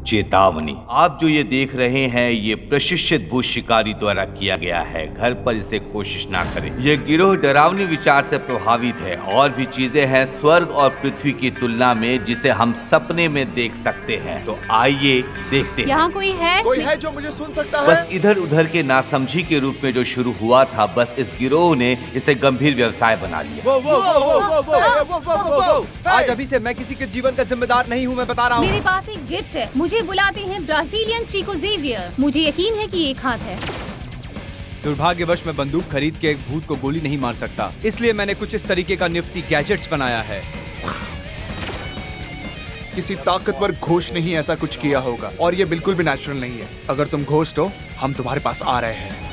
चेतावनी, आप जो ये देख रहे हैं ये प्रशिक्षित भूत शिकारी द्वारा किया गया है। घर पर इसे कोशिश ना करें। ये गिरोह डरावनी विचार से प्रभावित है। और भी चीजें हैं स्वर्ग और पृथ्वी की तुलना में जिसे हम सपने में देख सकते हैं। तो आइए देखते हैं। यहाँ कोई है जो मुझे सुन सकता है? बस इधर उधर के नासमझी के रूप में जो शुरू हुआ था, बस इस गिरोह ने इसे गंभीर व्यवसाय बना लिया। आज अभी से मैं किसी के जीवन का जिम्मेदार नहीं हूँ, मैं बता रहा हूँ। मेरे पास एक गिफ्ट है। मुझे बुलाते हैं ब्राजीलियन चीको जेवियर। मुझे यकीन है कि एक हाथ है। दुर्भाग्यवश मैं बंदूक खरीद के एक भूत को गोली नहीं मार सकता, इसलिए मैंने कुछ इस तरीके का निफ्टी गैजेट्स बनाया है। किसी ताकतवर घोष ने ही ऐसा कुछ किया होगा और ये बिल्कुल भी नेचुरल नहीं है। अगर तुम घोस्ट हो, हम तुम्हारे पास आ रहे हैं।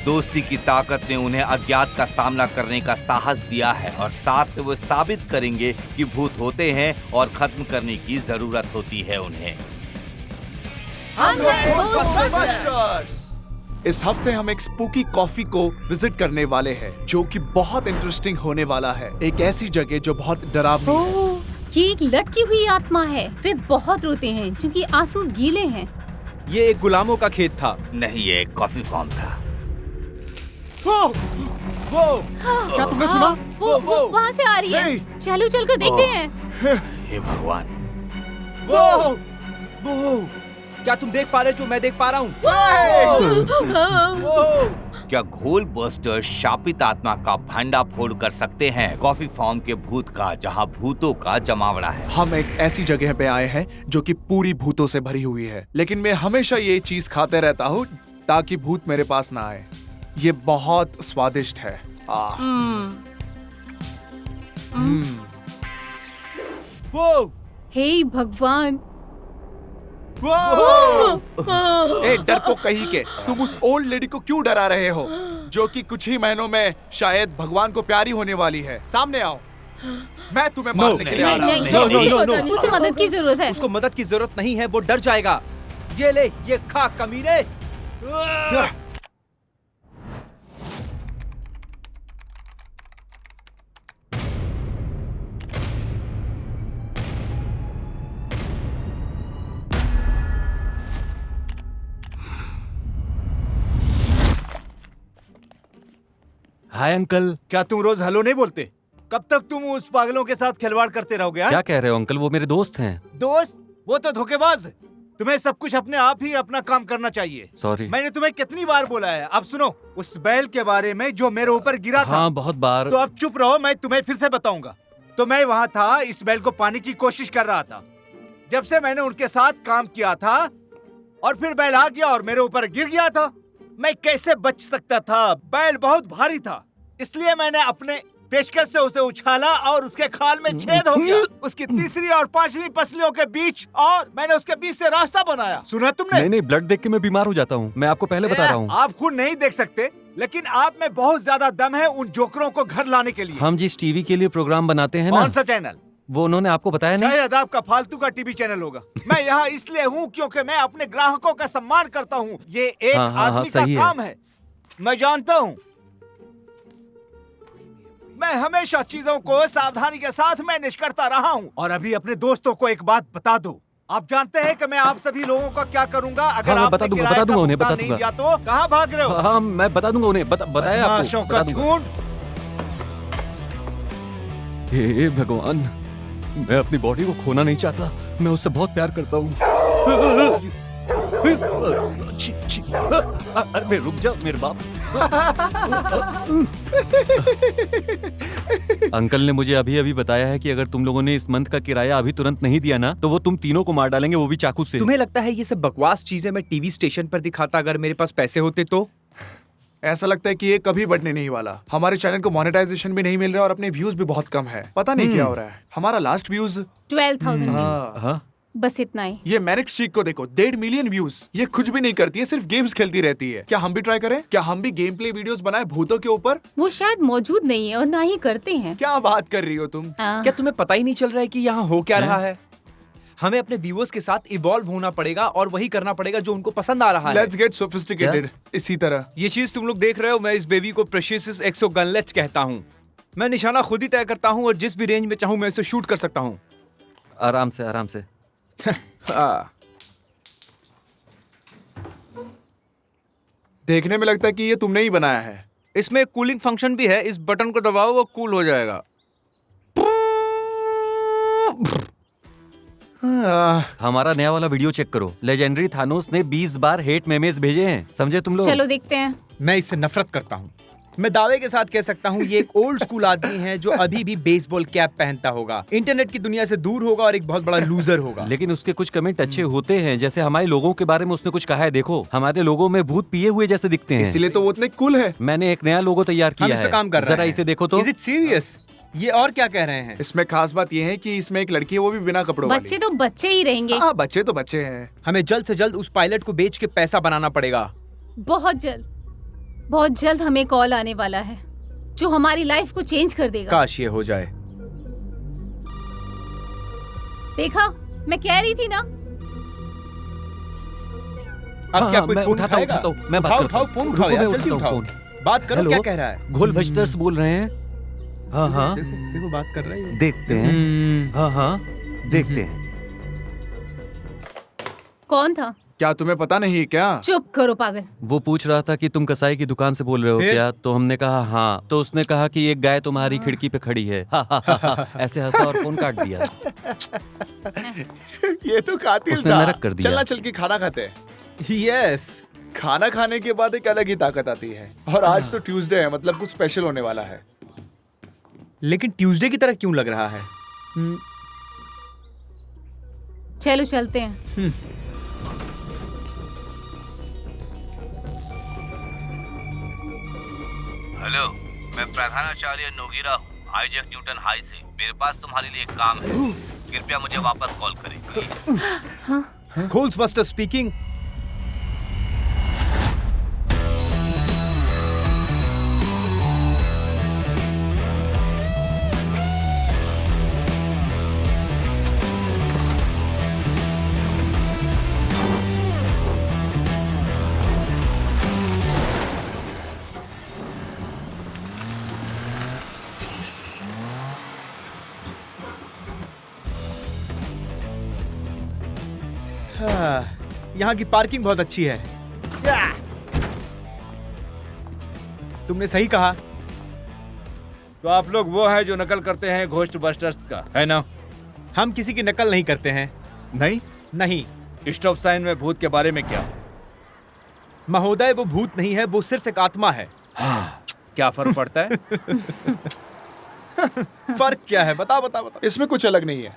दोस्ती की ताकत ने उन्हें अज्ञात का सामना करने का साहस दिया है और साथ में वो साबित करेंगे कि भूत होते हैं और खत्म करने की जरूरत होती है उन्हें। हम हैं घोस्टबस्टर्स। इस हफ्ते हम एक स्पूकी कॉफी को विजिट करने वाले हैं, जो कि बहुत इंटरेस्टिंग होने वाला है। एक ऐसी जगह जो बहुत डरावनी है। ये एक लटकी हुई आत्मा है। वे बहुत रोते हैं क्योंकि आंसू गीले हैं। ये एक गुलामों का खेत था। नहीं, ये एक कॉफी फार्म था। वो क्या तुमने सुना? वो वहाँ से आ रही है। चलो चलकर देखते हैं। हे भगवान, वो क्या तुम देख पा रहे हो जो मैं देख पा रहा हूँ? क्या घोल बस्टर शापित आत्मा का भंडा फोड़ कर सकते हैं? कॉफी फार्म के भूत का, जहाँ भूतों का जमावड़ा है। हम एक ऐसी जगह पे आए हैं जो कि पूरी भूतों से भरी हुई है, लेकिन मैं हमेशा ये चीज खाते रहता हूँ ताकि भूत मेरे पास ना आए। ये बहुत स्वादिष्ट है। हे भगवान। ए डरपोक कहीं के, तुम उस ओल्ड लेडी को क्यों डरा रहे हो, जो कि कुछ ही महीनों में शायद भगवान को प्यारी होने वाली है? सामने आओ, मैं तुम्हें मारने के लिए आ रहा हूँ। उसे मदद की जरूरत है। उसको मदद की जरूरत नहीं है, वो डर जाएगा। ये ले, ये खा कमीने। Hi uncle. क्या तुम रोज हेलो नहीं बोलते? कब तक तुम उस पागलों के साथ खिलवाड़ करते रहोगे? क्या कह रहे हो अंकल? वो मेरे दोस्त हैं। दोस्त? वो तो धोखेबाज है। तुम्हें सब कुछ अपने आप ही अपना काम करना चाहिए। सॉरी। मैंने तुम्हें कितनी बार बोला है। अब सुनो, उस बैल के बारे में जो मेरे ऊपर गिरा था। हाँ, बहुत बार। तो अब चुप रहो, मैं तुम्हें फिर से बताऊंगा। तो मैं वहाँ था, इस बैल को पाने की कोशिश कर रहा था। जब से मैंने उनके साथ काम किया था और फिर बैल आ गया और मेरे ऊपर गिर गया था। मैं कैसे बच सकता था? बैल बहुत भारी था, इसलिए मैंने अपने पेशकश से उसे उछाला और उसके खाल में छेद हो गया, उसकी तीसरी और पांचवी पसलियों के बीच, और मैंने उसके बीच से रास्ता बनाया। सुना तुमने? नहीं, ब्लड देख के मैं बीमार हो जाता हूँ। मैं आपको पहले बता रहा हूँ। आप खुद नहीं देख सकते, लेकिन आप में बहुत ज्यादा दम है उन जोकरों को घर लाने के लिए। हम जिस टीवी के लिए प्रोग्राम बनाते हैं ना। कौन सा चैनल? वो उन्होंने आपको बताया नहीं? शायद आपका फालतू का टीवी चैनल होगा। मैं यहाँ इसलिए हूँ क्योंकि मैं अपने ग्राहकों का सम्मान करता हूँ। ये एक आदमी का काम है, मैं जानता हूँ। मैं हमेशा चीजों को सावधानी के साथ मैनेज करता रहा हूँ। और अभी अपने दोस्तों को एक बात बता दो। आप जानते हैं कि मैं आप सभी लोगों का क्या करूँगा अगर हाँ, आपने किराए का भुगतान नहीं दिया तो? कहाँ भाग रहे हो? हाँ, मैं बता दूंगा उन्हें। बताया आपको। का झूठ। हे भगवान, मैं अपनी बॉडी को खोना नहीं चाहता। मैं उससे बहुत प्यार करता हूँ। अरे रुक जा मेरे बाप। अंकल ने मुझे अभी अभी बताया है कि अगर तुम लोगों ने इस मंथ का किराया अभी तुरंत नहीं दिया ना, तो वो तुम तीनों को मार डालेंगे, वो भी चाकू से। तुम्हें लगता है ये सब बकवास चीजें मैं टीवी स्टेशन पर दिखाता अगर मेरे पास पैसे होते तो? ऐसा लगता है कि ये कभी बढ़ने नहीं वाला। हमारे चैनल को मोनेटाइजेशन भी नहीं मिल रहा और अपने व्यूज भी बहुत कम है। पता नहीं क्या हो रहा है। हमारा लास्ट व्यूज 12,000। बस इतना ही। ये मैनिक स्ट्रीक को देखो, 1.5 मिलियन व्यूज। ये कुछ भी नहीं करती है, सिर्फ गेम्स खेलती रहती है। क्या हम भी ट्राई करें? क्या हम भी गेम प्ले वीडियोस बनाए भूतों के ऊपर? वो शायद मौजूद नहीं है और ना ही करते हैं। क्या बात कर रही हो तुम? क्या तुम्हें पता ही नहीं चल रहा है कि यहाँ हो क्या रहा है? हमें अपने व्यूअर्स के साथ इवॉल्व होना पड़ेगा और वही करना पड़ेगा जो उनको पसंद आ रहा है। Let's get sophisticated. इसी तरह ये चीज तुम लोग देख रहे हो, मैं इस बेबी को प्रेशियस एक्सो गनलेट्स कहता हूँ। मैं निशाना खुद ही तय करता हूँ और जिस भी रेंज में चाहूँ मैं इसे शूट कर सकता हूँ। आराम से, आराम से। हाँ। देखने में लगता है कि ये तुमने ही बनाया है। इसमें कूलिंग फंक्शन भी है, इस बटन को दबाओ वो कूल हो जाएगा। हमारा नया वाला वीडियो चेक करो। लेजेंडरी थानोस ने 20 बार हेट मेमेज भेजे हैं, समझे तुम लोग? चलो देखते हैं। मैं इससे नफरत करता हूँ। मैं दावे के साथ कह सकता हूँ ये एक ओल्ड स्कूल आदमी है जो अभी भी बेसबॉल कैप पहनता होगा, इंटरनेट की दुनिया से दूर होगा और एक बहुत बड़ा लूजर होगा। लेकिन उसके कुछ कमेंट अच्छे होते हैं, जैसे हमारे लोगों के बारे में उसने कुछ कहा है। देखो, हमारे लोगों में भूत पिए हुए जैसे दिखते हैं, इसीलिए तो वो इतने कूल है। मैंने एक नया लोगो तैयार हम किया इस पे है, काम कर रहे जरा हैं। इसे देखो तो। Is it serious? ये और क्या कह रहे हैं? इसमें खास बात ये है कि इसमें एक लड़की है, वो भी बिना कपड़ों वाली। बच्चे तो बच्चे ही रहेंगे। हाँ, बच्चे तो बच्चे हैं। हमें जल्द से जल्द उस पायलट को बेच के पैसा बनाना पड़ेगा। बहुत जल्द हमें कॉल आने वाला है जो हमारी लाइफ को चेंज कर देगा। काश ये हो जाए। देखा, मैं कह रही थी ना। अब क्या हाँ, कोई मैं फोन उठाता हूँ, उठाएगा? मैं बात करता उठाओ, हूँ। फोन रुको, उठाओ मैं यार, जल्दी उठाता हूँ उठाओ। फोन। बात करो, हेलो? क्या कह रहा है? घोल बस्टर्स बोल रहे हैं। हाँ हाँ, देखो बात कर रहा है ये। देखते हैं। हाँ हाँ, देखते हैं। कौन था? क्या तुम्हें पता नहीं है क्या? चुप करो पागल। वो पूछ रहा था कि तुम कसाई की दुकान से बोल रहे हो फिर? क्या? तो हमने कहा हाँ। तो उसने कहा कि एक गाय तुम्हारी खिड़की पे खड़ी है। हा, हा, हा, हा। ऐसे हंसा और फोन काट दिया। ये तो कातिल उसने था। नरक कर दिया। चलना, चल के खाना खाते हैं। यस। खाना खाने के बाद एक अलग ही ताकत आती है। और आज तो ट्यूसडे है, मतलब कुछ स्पेशल होने वाला है। लेकिन ट्यूसडे की तरह क्यों लग रहा है? चलो चलते हैं। हेलो, मैं प्रधानाचार्य नोगिरा हूँ, आइजैक न्यूटन हाई से। मेरे पास तुम्हारे लिए एक काम है, कृपया मुझे वापस कॉल करें प्लीज। घोल्सबस्टर स्पीकिंग। यहाँ की पार्किंग बहुत अच्छी है। तुमने सही कहा। तो आप लोग वो है जो नकल करते हैं घोस्ट बस्टर्स का, है ना? हम किसी की नकल नहीं करते हैं। नहीं? नहीं स्टॉप साइन में भूत के बारे में क्या? महोदय, वो भूत नहीं है, वो सिर्फ एक आत्मा है। क्या फर्क पड़ता है? फर्क क्या है? बताओ बताओ बताओ। इसमें कुछ अलग नहीं है।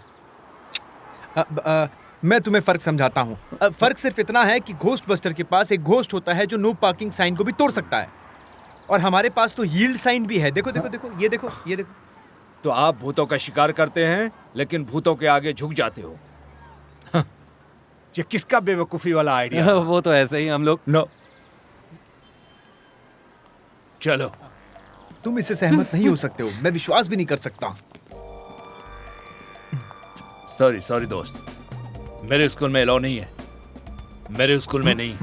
मैं तुम्हें फर्क समझाता हूँ। फर्क सिर्फ इतना है कि घोस्ट बस्टर के पास एक घोस्ट होता है जो नो पार्किंग साइन को भी तोड़ सकता है, और हमारे पास तो यील्ड साइन भी है। देखो देखो देखो, ये देखो, ये देखो। तो आप भूतों का शिकार करते हैं लेकिन भूतों के आगे झुक जाते हो। ये किसका बेवकूफी वाला आइडिया? वो तो ऐसे ही हम लोग। नो, चलो। तुम इससे सहमत नहीं हो सकते हो, मैं विश्वास भी नहीं कर सकता। सॉरी दोस्त, मेरे स्कूल में अलाउ नहीं है। मेरे स्कूल में नहीं।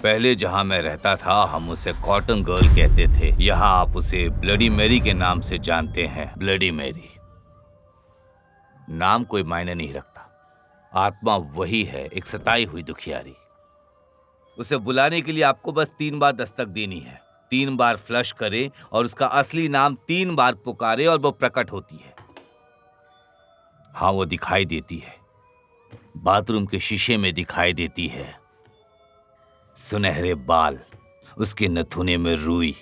पहले जहाँ मैं रहता था हम उसे कॉटन गर्ल कहते थे। यहाँ आप उसे ब्लडी मैरी के नाम से जानते हैं। ब्लडी मैरी नाम कोई मायने नहीं रखता, आत्मा वही है, एक सताई हुई दुखियारी। उसे बुलाने के लिए आपको बस 3 बार दस्तक देनी है। 3 बार फ्लश करे और उसका असली नाम 3 बार पुकारे और वो प्रकट होती है। हाँ, वो दिखाई देती है, बाथरूम के शीशे में दिखाई देती है। सुनहरे बाल, उसके नथुने में रुई।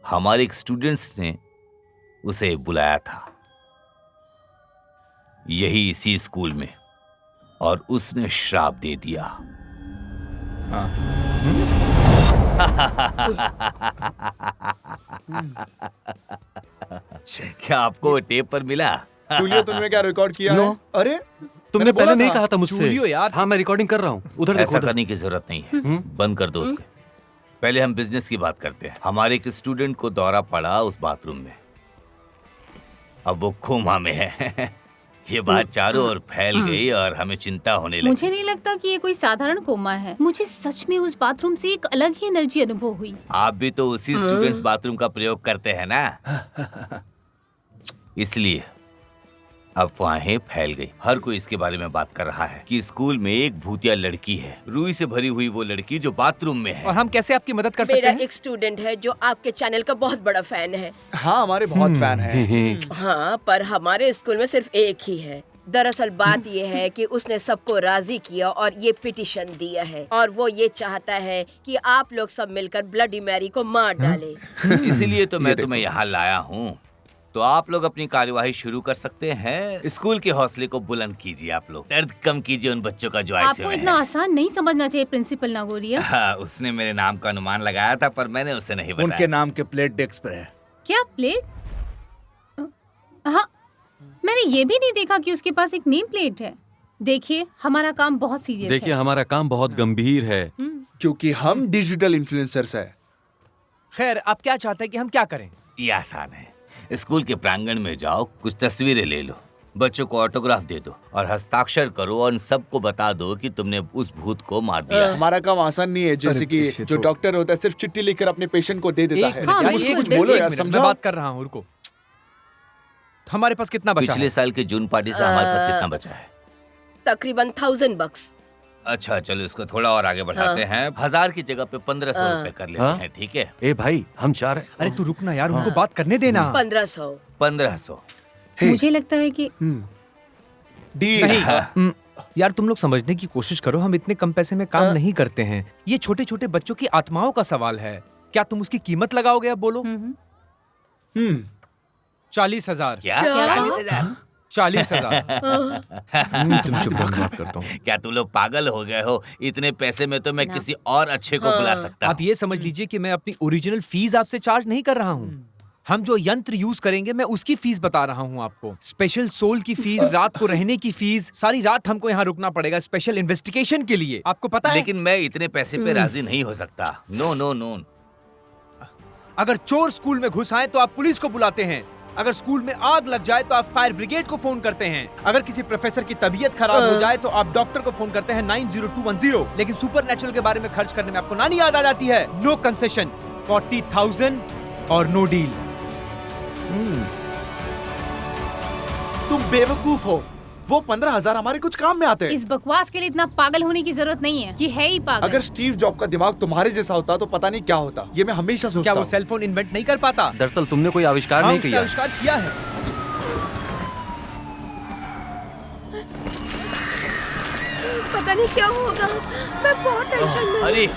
हमारे एक स्टूडेंट्स ने उसे बुलाया था, यही इसी स्कूल में, और उसने श्राप दे दिया। क्या आपको वो टेप पर मिला? टूलियो, तुमने क्या रिकॉर्ड किया है? अरे तुमने बोला पहले नहीं था। कहा था मुझसे। चूलियो यार। हाँ, मैं रिकॉर्डिंग कर रहा हूँ। उधर देखो, ऐसा उधर। करने की जरूरत नहीं है, बंद कर दो उसके। पहले हम बिजनेस की बात करते हैं। हमारे एक स्टूडेंट को दौरा पड़ा उस बाथरूम में, अब वो कोमा में है। ये बात चारों ओर फैल गई और हमें चिंता होने लगी। मुझे नहीं लगता कि ये कोई साधारण कोमा है। मुझे सच में उस बाथरूम से एक अलग ही एनर्जी अनुभव हुई। आप भी तो उसी स्टूडेंट्स बाथरूम का प्रयोग करते हैं ना, इसलिए अफवाहें फैल गई। हर कोई इसके बारे में बात कर रहा है कि स्कूल में एक भूतिया लड़की है, रुई से भरी हुई वो लड़की जो बाथरूम में है। और हम कैसे आपकी मदद कर सकते मेरा हैं? एक स्टूडेंट है जो आपके चैनल का बहुत बड़ा फैन है। हाँ, हमारे बहुत फैन हैं। हाँ, पर हमारे स्कूल में सिर्फ एक ही है। दरअसल बात ये है कि उसने सबको राजी किया और ये पिटीशन दिया है, और वो ये चाहता है कि आप लोग सब मिलकर ब्लडी मैरी को मार डालें। इसीलिए तो मैं तुम्हें यहाँ लाया हूँ। तो आप लोग अपनी कार्यवाही शुरू कर सकते हैं। स्कूल के हौसले को बुलंद कीजिए, आप लोग दर्द कम कीजिए उन बच्चों का जो ऐसे आपको इतना आसान नहीं समझना चाहिए प्रिंसिपल नागोरिया। हाँ, उसने मेरे नाम का अनुमान लगाया था, पर मैंने उसे नहीं बताया। उनके नाम के प्लेट डेस्क पर है। क्या प्लेट? हाँ, मैंने ये भी नहीं देखा कि उसके पास एक नेम प्लेट है। देखिए, हमारा काम बहुत सीरियस है। देखिए, हमारा काम बहुत गंभीर है। क्योंकि हम डिजिटल इन्फ्लुएंसर्स हैं। खैर, आप क्या चाहते हैं कि हम क्या करें? ये आसान है। स्कूल के प्रांगण में जाओ, कुछ तस्वीरें ले लो, बच्चों को ऑटोग्राफ दे दो और हस्ताक्षर करो और उन सबको बता दो कि तुमने उस भूत को मार दिया है। हमारा काम आसान नहीं है, जैसे कि जो डॉक्टर होता है सिर्फ चिट्ठी लिखकर अपने पेशेंट को दे देता है। हाँ, यार, बिल्कुल, कुछ बोलो एक यार, मैं समझाओ। बात कर रहा हूँ, रुको। हमारे पास कितना बचा पिछले है? साल के जून पार्टी से हमारे पास कितना बचा है? तकरीबन $1000। अच्छा, चलो इसको थोड़ा और आगे बढ़ाते हैं। 1000 की जगह पे 1500 रुपए कर लेते हैं, ठीक है? ए भाई, हम चार अरे तू रुकना यार, उनको बात करने देना। 1500। 1500। मुझे लगता है कि नहीं, यार तुम लोग समझने की कोशिश करो, हम इतने कम पैसे में काम नहीं करते हैं। ये छोटे छोटे बच्चों की आत्माओं का सवाल है। क्या तुम उसकी कीमत लगाओगे? अब बोलो। 40,000। क्या? क्या? 40,000? 40,000। तुम चुप रहो, बात करता हूँ। क्या तुम लोग पागल हो गए हो? इतने पैसे में तो मैं किसी और अच्छे को बुला सकता आप ये समझ लीजिए कि मैं अपनी ओरिजिनल फीस आपसे चार्ज नहीं कर रहा हूँ। हम जो यंत्र यूज करेंगे मैं उसकी फीस बता रहा हूँ आपको। स्पेशल सोल की फीस, रात को रहने की फीस, सारी रात हमको यहाँ रुकना पड़ेगा स्पेशल इन्वेस्टिगेशन के लिए, आपको पता है। लेकिन मैं इतने पैसे पे राजी नहीं हो सकता। No no no. अगर चोर स्कूल में घुस आए तो आप पुलिस को बुलाते हैं। अगर स्कूल में आग लग जाए तो आप फायर ब्रिगेड को फोन करते हैं। अगर किसी प्रोफेसर की तबीयत खराब हो जाए तो आप डॉक्टर को फोन करते हैं 90210। लेकिन सुपरनैचुरल के बारे में खर्च करने में आपको नानी याद आ जाती है। नो कंसेशन, 40,000 और नो डील। तुम बेवकूफ हो। वो 15,000 हमारे कुछ काम में आते हैं। इस बकवास के लिए इतना पागल होने की जरूरत नहीं है। ये है ही पागल। अगर स्टीव जॉब का दिमाग तुम्हारे जैसा होता तो पता नहीं क्या होता। ये मैं हमेशा सोचता क्या वो हूँ। सेल फोन इन्वेंट नहीं कर पाता? दरअसल तुमने कोई आविष्कार हाँ, नहीं उसने किया। आविष्कार किया है। पता नहीं क्या होगा, मैं बहुत टेंशन में हूँ। अरे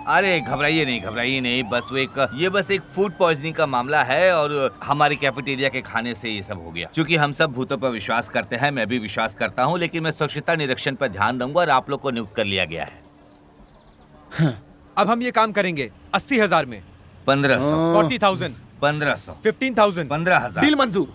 अरे घबराइए नहीं, बस एक फूड पॉइजनिंग का मामला है और हमारी कैफेटेरिया के खाने से ये सब हो गया। क्योंकि हम सब भूतों पर विश्वास करते हैं, मैं भी विश्वास करता हूँ, लेकिन मैं स्वच्छता निरीक्षण पर ध्यान दूंगा और आप लोग को नियुक्त कर लिया गया है। अब हम ये काम करेंगे 80,000 में। 1500, 40,000, 1500, 15,000, 15,000। डील मंजूर।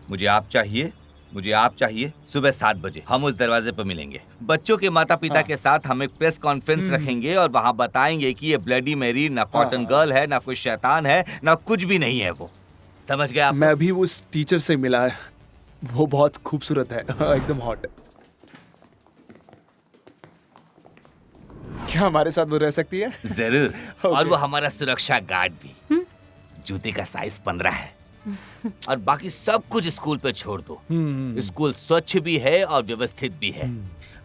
मुझे आप चाहिए सुबह 7 बजे हम उस दरवाजे पर मिलेंगे। बच्चों के माता पिता के साथ हम एक प्रेस कॉन्फ्रेंस रखेंगे और वहाँ बताएंगे कि ये ब्लडी मैरी ना कॉटन गर्ल है, ना कोई शैतान है, ना कुछ भी नहीं है। वो समझ गए आप? मैं अभी उस टीचर से मिला है, वो बहुत खूबसूरत है, एकदम हॉट। क्या हमारे साथ वो रह सकती है? जरूर। और वो हमारा सुरक्षा गार्ड भी। जूते का साइज 15 है और बाकी सब कुछ स्कूल पे छोड़ दो। स्कूल स्वच्छ भी है और व्यवस्थित भी है,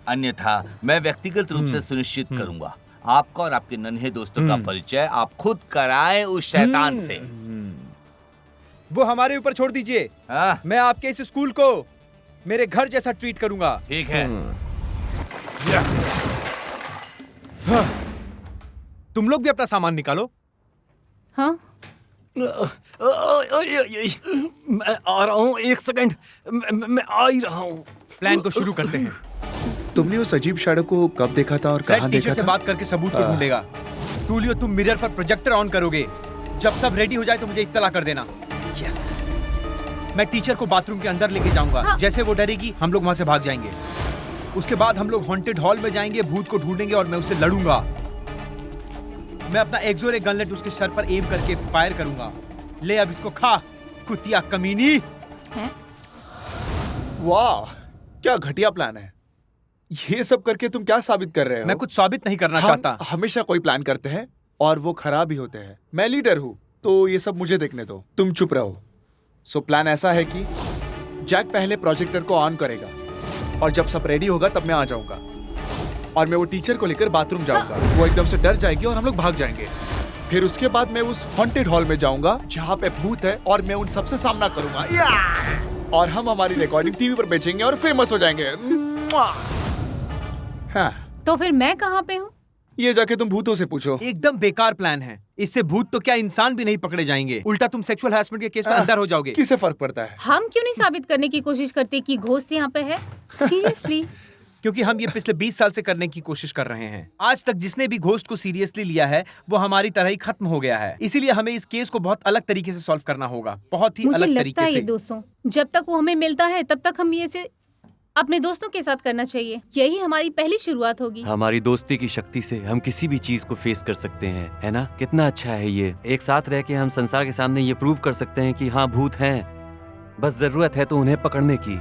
अन्यथा मैं व्यक्तिगत रूप से सुनिश्चित करूंगा आपका और आपके नन्हे दोस्तों का परिचय आप खुद कराएं उस शैतान से। वो हमारे ऊपर छोड़ दीजिए। हाँ? मैं आपके इस स्कूल को मेरे घर जैसा ट्रीट करूंगा। ठीक है। तुम लोग भी अपना सामान निकालो। हाँ, मैं आ रहा हूँ, 1 सेकंड, मैं आ ही रहा हूँ। प्लान को शुरू करते हैं। तुमने उस अजीब शैडो को कब देखा था और फ्रेड कहाँ टीचर देखा से था? बात करके सबूत को ढूंढेगा। टूलियो, तुम मिरर पर प्रोजेक्टर ऑन करोगे। जब सब रेडी हो जाए तो मुझे इत्तला कर देना। यस। मैं टीचर को बाथरूम के अंदर लेके जाऊंगा। हाँ। जैसे वो डरेगी हम लोग वहां से भाग जाएंगे। उसके बाद हम लोग हॉन्टेड हॉल में जाएंगे, भूत को ढूंढेंगे और मैं उससे लड़ूंगा। मैं अपना एक्सो-रे गनलेट उसके सर पर एम करके फायर करूंगा। ले अब इसको खा, कुतिया कमीनी। हैं? वाह, क्या घटिया प्लान है। ये सब करके तुम क्या साबित कर रहे हो? मैं कुछ साबित नहीं करना हम चाहता। हमेशा कोई प्लान करते हैं और वो खराब ही होते हैं। मैं लीडर हूँ, तो ये सब मुझे देखने दो, तुम चुप रहो। सो प्लान ऐसा है कि जैक पहले प्रोजेक्टर को ऑन करेगा और जब सब रेडी होगा तब मैं आ जाऊंगा और मैं वो टीचर को लेकर बाथरूम जाऊंगा। वो एकदम से डर जाएगी और हम लोग भाग जाएंगे। फिर उसके बाद मैं उस हॉन्टेड हॉल में जाऊंगा जहाँ पे भूत है और मैं उन सबसे सामना करूंगा और हम हमारी रिकॉर्डिंग टीवी पर बेचेंगे और फेमस हो जाएंगे। हाँ, तो फिर मैं कहाँ पे हूँ? ये जाके तुम भूतों से पूछो। एकदम बेकार प्लान है। इससे भूत तो क्या इंसान भी नहीं पकड़े जाएंगे, उल्टा तुम सेक्सुअल हैरेसमेंट के केस में अंदर हो जाओगे। किसे फर्क पड़ता है? हम क्यों नहीं साबित करने की कोशिश करते कि घोस्ट यहाँ पे है? सीरियसली? क्योंकि हम ये पिछले 20 साल से करने की कोशिश कर रहे हैं। आज तक जिसने भी घोस्ट को सीरियसली लिया है वो हमारी तरह ही खत्म हो गया है। इसीलिए हमें इस केस को बहुत अलग तरीके से सॉल्व करना होगा, बहुत ही मुझे अलग लगता तरीके है ये से। दोस्तों, जब तक वो हमें मिलता है तब तक हम ये से अपने दोस्तों के साथ करना चाहिए। यही हमारी पहली शुरुआत होगी। हमारी दोस्ती की शक्ति से हम किसी भी चीज को फेस कर सकते हैं, है ना? कितना अच्छा है ये। एक साथ रह के हम संसार के सामने ये प्रूव कर सकते हैं कि हाँ, भूत हैं, बस जरूरत है तो उन्हें पकड़ने की।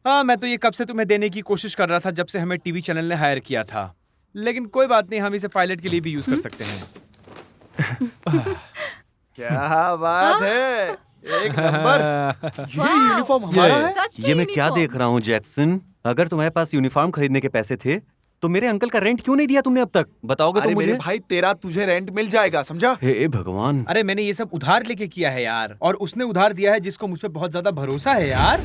हाँ, मैं तो ये कब से तुम्हें देने की कोशिश कर रहा था, जब से हमें टीवी चैनल ने हायर किया था। लेकिन कोई बात नहीं, हम इसे पायलट के लिए भी यूज कर सकते हैं। क्या बात है, एक नंबर। ये यूनिफॉर्म हमारा है। सच में ये मैं क्या यूनिफॉर्म। देख रहा हूँ जैक्सन? अगर तुम्हारे पास यूनिफॉर्म खरीदने के पैसे थे तो मेरे अंकल का रेंट क्यों नहीं दिया तुमने अब तक? बताओगे तो अरे मुझे? मेरे भाई, तेरा तुझे रेंट मिल जाएगा, समझा? हे भगवान। अरे मैंने ये सब उधार लेके किया है यार, और उसने उधार दिया है जिसको मुझ पे बहुत ज्यादा भरोसा है यार।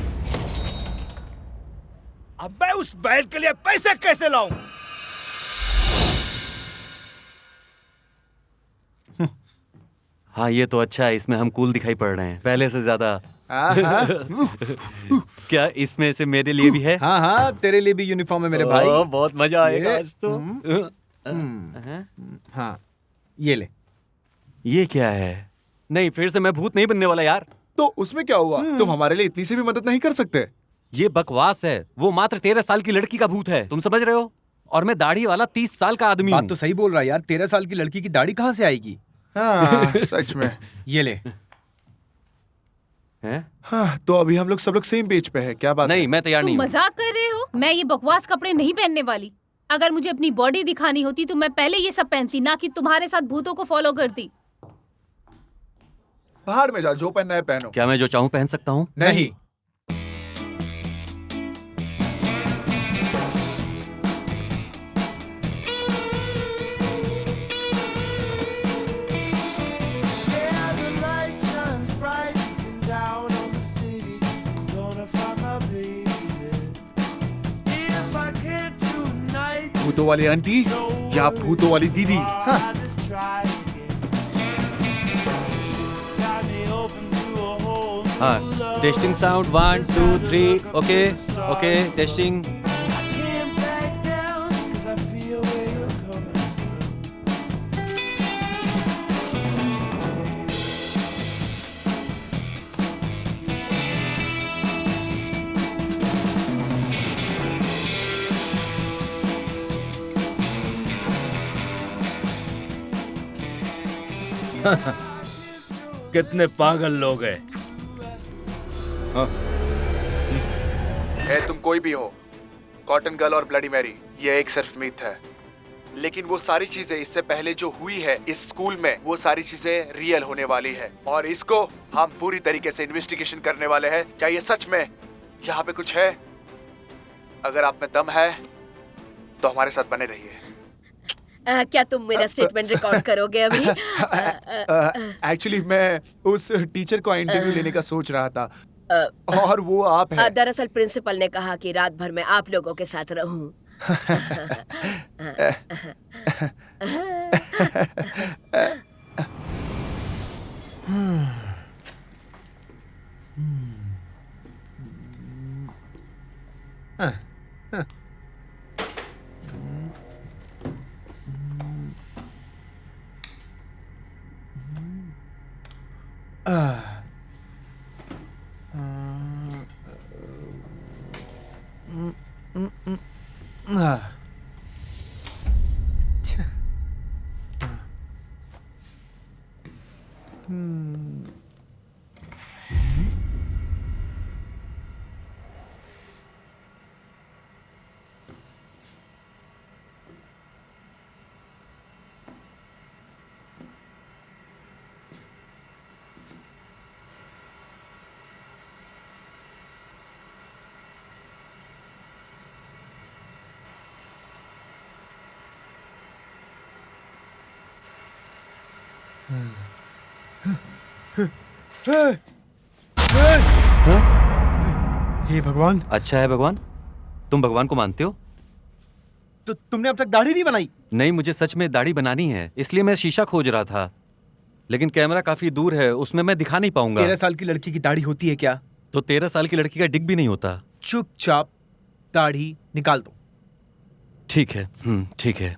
अब मैं उस बैल के लिए पैसे कैसे लाऊं? हाँ, ये तो अच्छा है, इसमें हम कूल दिखाई पड़ रहे हैं पहले से ज्यादा। क्या इसमें से मेरे लिए भी है? हाँ हाँ, तेरे लिए भी यूनिफॉर्म है मेरे भाई। बहुत मजा आएगा आज तो। हाँ, ये ले। ये क्या है? नहीं, फिर से मैं भूत नहीं बनने वाला यार। तो उसमें क्या हुआ? तुम हमारे लिए इतनी सी भी मदद नहीं कर सकते? ये बकवास है। वो मात्र 13 साल की लड़की का भूत है, तुम समझ रहे हो? और मैं दाढ़ी वाला 30 साल का आदमी बात हूँ। तो सही बोल रहा है यार, 13 साल की लड़की की दाढ़ी कहाँ से आएगी? हाँ, सच में। ये ले। हैं? हाँ, तो अभी हम लोग सब लोग सेम पेज पे है, क्या बात नहीं, है? मैं तैयार तुम नहीं हूँ। मजाक कर रहे हो? मैं ये बकवास कपड़े नहीं पहनने वाली। अगर मुझे अपनी बॉडी दिखानी होती तो मैं पहले ये सब पहनती, ना कि तुम्हारे साथ भूतों को फॉलो करती। पहाड़ में जाओ, जो पहनना है पहनो। क्या मैं जो चाहूँ पहन सकता हूँ? नहीं। Yeah, the light shines bright and down on the city. Gonna find my baby there. If I can't tonight, भूतों वाली आंटी या भूतों वाली दीदी? हाँ, I'll just try again. Got me open to a whole new हाँ, love. Testing sound 1 2 3। Okay okay, testing. I can't back down 'cause I feel where you're coming from. कितने पागल लोग हैं। तुम कोई भी हो, कॉटन गर्ल और ब्लडी मैरी, ये एक सिर्फ मिथ है। लेकिन वो सारी चीजें इससे पहले जो हुई है इस स्कूल में, वो सारी चीजें रियल होने वाली है और इसको हम पूरी तरीके से इन्वेस्टिगेशन करने वाले हैं। क्या ये सच में यहाँ पे कुछ है? अगर आप में दम है तो हमारे साथ बने रहिए। क्या तुम मेरा स्टेटमेंट रिकॉर्ड करोगे अभी? एक्चुअली मैं उस टीचर को इंटरव्यू लेने का सोच रहा था और वो आप हैं। दरअसल प्रिंसिपल ने कहा कि रात भर मैं आप लोगों के साथ रहूं। हे भगवान, अच्छा है भगवान, तुम भगवान को मानते हो? तो तुमने अब तक दाढ़ी नहीं बनाई? नहीं, मुझे सच में दाढ़ी बनानी है, इसलिए मैं शीशा खोज रहा था, लेकिन कैमरा काफी दूर है, उसमें मैं दिखा नहीं पाऊंगा। 13 साल की लड़की की दाढ़ी होती है क्या? तो 13 साल की लड़की का डिग भी नहीं होता। चुपचाप दाढ़ी निकाल दो। ठीक है, ठीक है।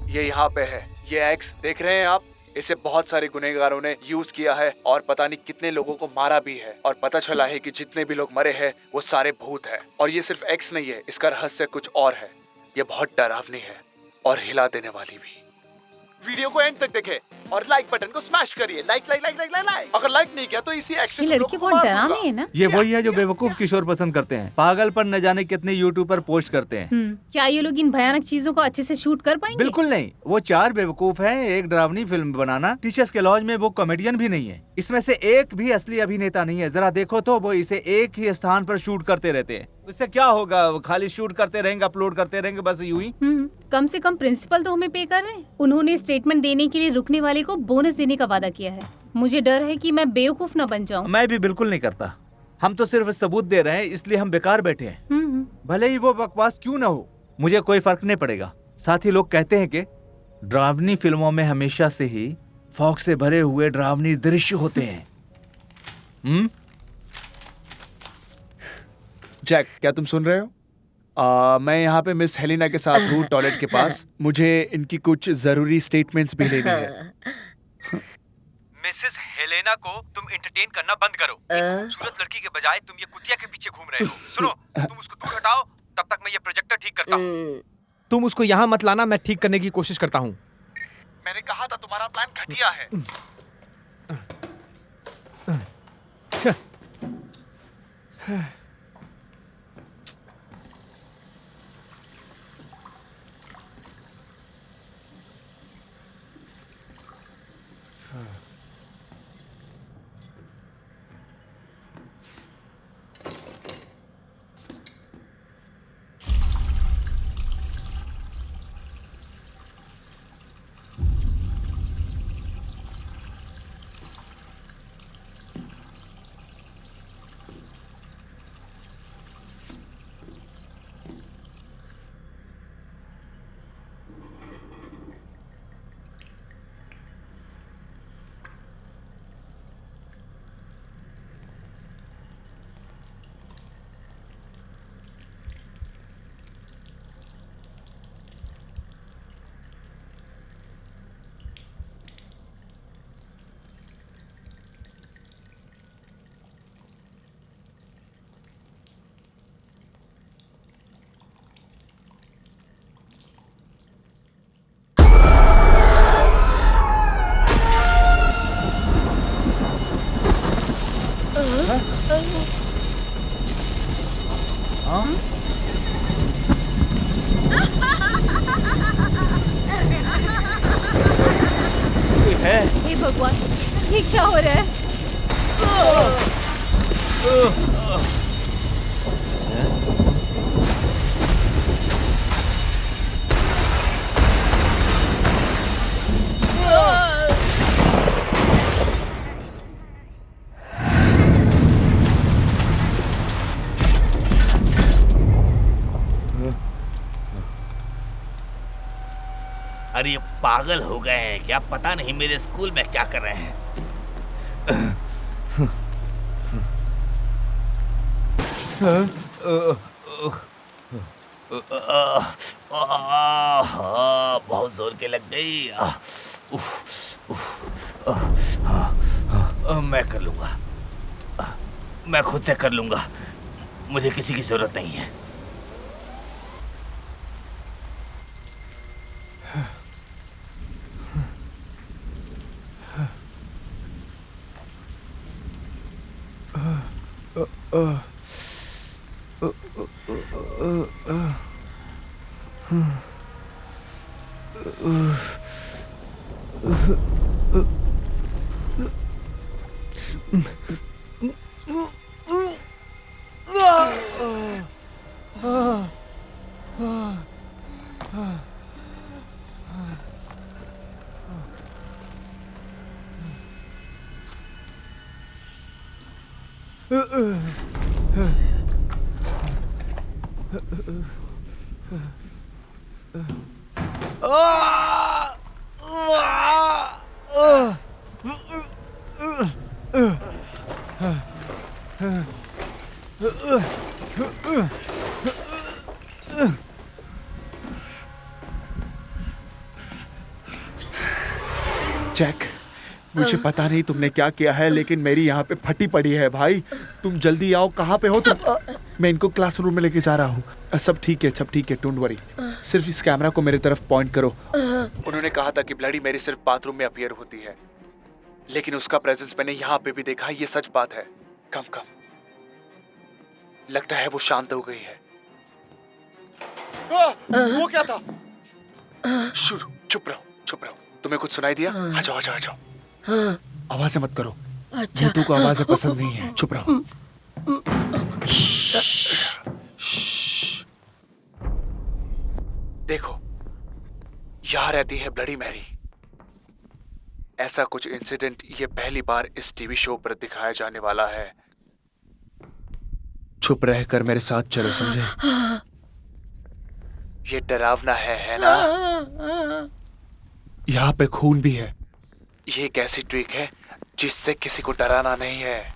ये यहाँ पे है, ये एक्स देख रहे हैं आप? इसे बहुत सारे गुनहगारों ने यूज किया है और पता नहीं कितने लोगों को मारा भी है, और पता चला है कि जितने भी लोग मरे हैं वो सारे भूत हैं। और ये सिर्फ एक्स नहीं है, इसका रहस्य कुछ और है। ये बहुत डरावनी है और हिला देने वाली भी। वीडियो को एंड तक देखें और लाइक बटन को स्मैश करिए। Like like like like like. अगर लाइक नहीं किया तो इसी एक्शन ये लड़की बहुत डरावनी है ना? ये वही है जो बेवकूफ किशोर पसंद करते हैं। पागल पर न जाने कितने यूट्यूब पर पोस्ट करते हैं। क्या ये लोग इन भयानक चीजों को अच्छे से शूट कर पाएंगे? बिल्कुल नहीं, वो 4 बेवकूफ हैं। एक डरावनी फिल्म बनाना टीचर्स के लॉज में, वो कॉमेडियन भी नहीं है। इसमें से एक भी असली अभिनेता नहीं है। जरा देखो तो, वो इसे एक ही स्थान पर शूट करते रहते हैं। इससे क्या होगा? वो खाली शूट करते रहेंगे, अपलोड करते रहेंगे, बस यूं ही। कम से कम प्रिंसिपल तो हमें पे कर रहे हैं। उन्होंने स्टेटमेंट देने के लिए रुकने वाले को बोनस देने का वादा किया है। मुझे डर है कि मैं बेवकूफ न बन जाऊं। मैं भी बिल्कुल नहीं करता। हम तो सिर्फ सबूत दे रहे हैं, इसलिए हम बेकार बैठे हैं। भले ही वो बकवास क्यों ना हो, मुझे कोई फर्क नहीं पड़ेगा। साथ ही लोग कहते हैं कि डरावनी फिल्मों में हमेशा से ही फॉग से भरे हुए डरावनी दृश्य होते हैं। जैक, क्या तुम सुन रहे हो? मैं यहाँ पे मिस हेलेना के साथ हूँ, टॉयलेट के पास। मुझे इनकी कुछ जरूरी स्टेटमेंट्स भी लेनी है। मिसेस हेलेना को तुम एंटरटेन करना बंद करो। एक खूबसूरत लड़की के बजाय तुम ये कुतिया के पीछे घूम रहे हो। सुनो, तुम उसको दूर हटाओ, तब तक मैं ये प्रोजेक्टर ठीक करता हूँ। तुम उसको यहाँ मत लाना, मैं ठीक करने की कोशिश करता हूँ। मैंने कहा था तुम्हारा प्लान घटिया है। हे भगवान, ये क्या हो रहा है? अरे ये पागल हो गए हैं क्या? पता नहीं मेरे स्कूल में क्या कर रहे हैं। बहुत जोर के लग गई। मैं कर लूंगा, मैं खुद से कर लूंगा, मुझे किसी की जरूरत नहीं है। जैक, मुझे पता नहीं तुमने क्या किया है, लेकिन मेरी यहाँ पे फटी पड़ी है भाई। तुम जल्दी आओ, कहाँ पे हो तुम? मैं इनको क्लासरूम में लेके जा रहा हूँ। सब ठीक है, सब ठीक है, डोंट वरी। सिर्फ इस कैमरा को मेरे तरफ पॉइंट करो। उन्होंने कहा था कि ब्लडी मेरी सिर्फ बाथरूम में अपीयर होती है, लेकिन उसका प्रेजेंस मैंने यहाँ पे भी देखा। ये सच बात है। कम लगता है वो शांत हो गई है। वो क्या था? शुरू, चुप रहो। तुम्हें कुछ सुनाई दिया? आ जाओ। आवाजें मत करो। भूतों को आवाजें पसंद नहीं है। चुप रहो। देखो, यहाँ रहती है ब्लडी मैरी। ऐसा कुछ इंसिडेंट ये पहली बार इस टीवी शो पर दिखाया जाने वाला है। चुप रहकर मेरे साथ चलो, समझे? ये डरावना है ना? यहाँ पे खून भी है। ये एक ऐसी ट्रिक है जिससे किसी को डराना नहीं है।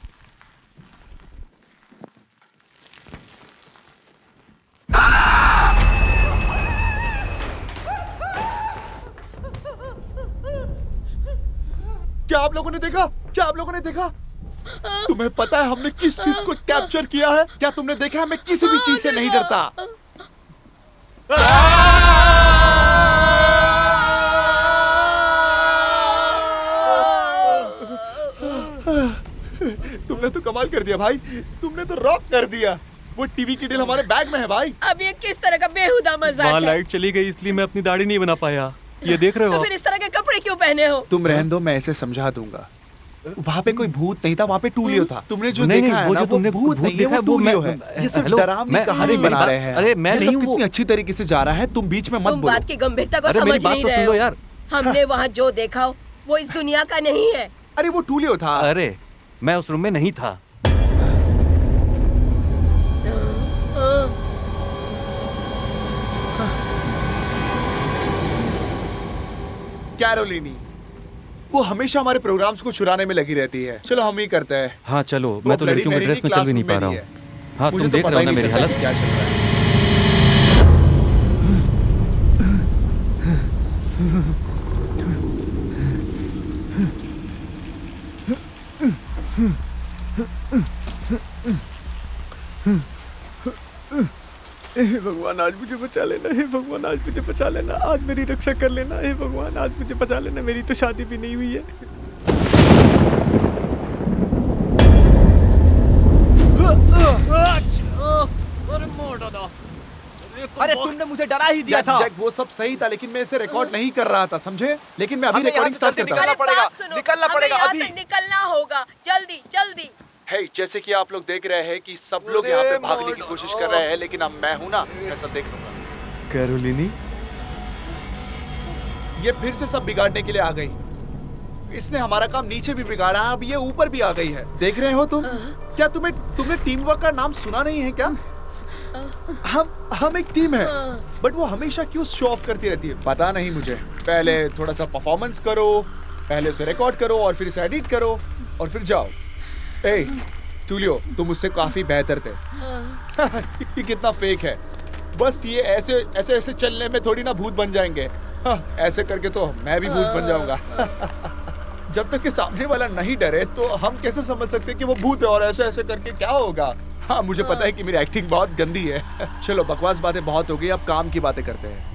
क्या आप लोगों ने देखा? तुम्हें पता है हमने किस चीज को कैप्चर किया है? क्या तुमने देखा है? मैं किसी भी चीज से नहीं डरता। तुमने तो कमाल कर दिया भाई, तुमने तो रॉक कर दिया। वो टीवी की डील हमारे बैग में है भाई। अब ये किस तरह का बेहुदा मजाक वहाँ है? लाइट चली गई इसलिए मैं अपनी दाढ़ी नहीं बना पाया। ये देख रहे हो तो आप? फिर इस तरह के कपड़े क्यों पहने हो? तुम रहने दो, मैं ऐसे समझा दूंगा। वहाँ पे कोई भूत नहीं था, वहाँ पे टूलियो था। तुमने जो नहीं, देखा है वो ना, जो तुमने भूत नहीं है, देखा वो टूलियो है। मैं- ये सिर्फ हेलो, डरावनी मैं- कहानी मेरी बना बात- रहे हैं। अरे मैं ये नहीं सब हूँ वो। कितनी अच्छी तरीके से जा रहा है, तुम बीच में मत तुम बोलो। बात की गंभीरता को अरे मेरी समझ बात नहीं तो रहे सुन लो हो। यार। हमने वहाँ जो देखा वो इस दुनिया का नहीं है। अरे वो टूलियो था। अरे मैं उस रूम में नहीं था। कैरोलिनी, वो हमेशा हमारे प्रोग्राम्स को चुराने में लगी रहती है। चलो हम ही करते हैं। हाँ चलो, वो मैं तो ब्लडी लड़कियों के मैरी ड्रेस की में चल भी नहीं पा क्लासरूम रहा में हूँ। है। हाँ मुझे तुम तो देख पता रहे हो ही ना नहीं मेरी चलता हालत। कि क्या चल रहा है। हे भगवान आज मुझे बचा लेना, हे भगवान आज मुझे बचा लेना, आज मेरी रक्षा कर लेना, हे भगवान आज मुझे बचा लेना। मेरी तो शादी भी नहीं हुई है। अरे तुमने मुझे डरा ही दिया था। जैक, वो सब सही था, लेकिन मैं इसे रिकॉर्ड नहीं कर रहा था, समझे? लेकिन मैं अभी हमें यहाँ रिकॉर्डिंग से स्टार्ट जल्दी करता हूँ। अरे पड़ेगा, बात सुनो, निकलना हमें पड़ेगा यहाँ अभी। से निकलना होगा, जल्दी जल्दी। हे, जैसे कि आप लोग देख रहे हैं कि सब लोग यहाँ पे भागने की कोशिश कर रहे हैं, लेकिन अब मैं हूँ ना, मैं सब देख लूंगा। कैरोलिनी, ये फिर से सब बिगाड़ने के लिए आ गई। इसने हमारा काम नीचे भी बिगाड़ा है, अब ये ऊपर भी आ गई है। देख रहे हो तुम? क्या तुमने टीम वर्क का नाम सुना नहीं है क्या? हम एक टीम है, बट वो हमेशा क्यों शो ऑफ करती रहती है पता नहीं मुझे। पहले थोड़ा सा परफॉर्मेंस करो, पहले उसे रिकॉर्ड करो और फिर इसे एडिट करो और फिर जाओ। ए टूलियो, तुम मुझसे काफी बेहतर थे। ये कितना फेक है। बस ये ऐसे ऐसे ऐसे चलने में थोड़ी ना भूत बन जाएंगे। हाँ, ऐसे करके तो मैं भी भूत बन जाऊंगा। जब तक कि सामने वाला नहीं डरे तो हम कैसे समझ सकते कि वो भूत है, और ऐसे ऐसे करके क्या होगा। हाँ, मुझे पता है कि मेरी एक्टिंग बहुत गंदी है। चलो बकवास बातें बहुत हो गई, अब काम की बातें करते हैं।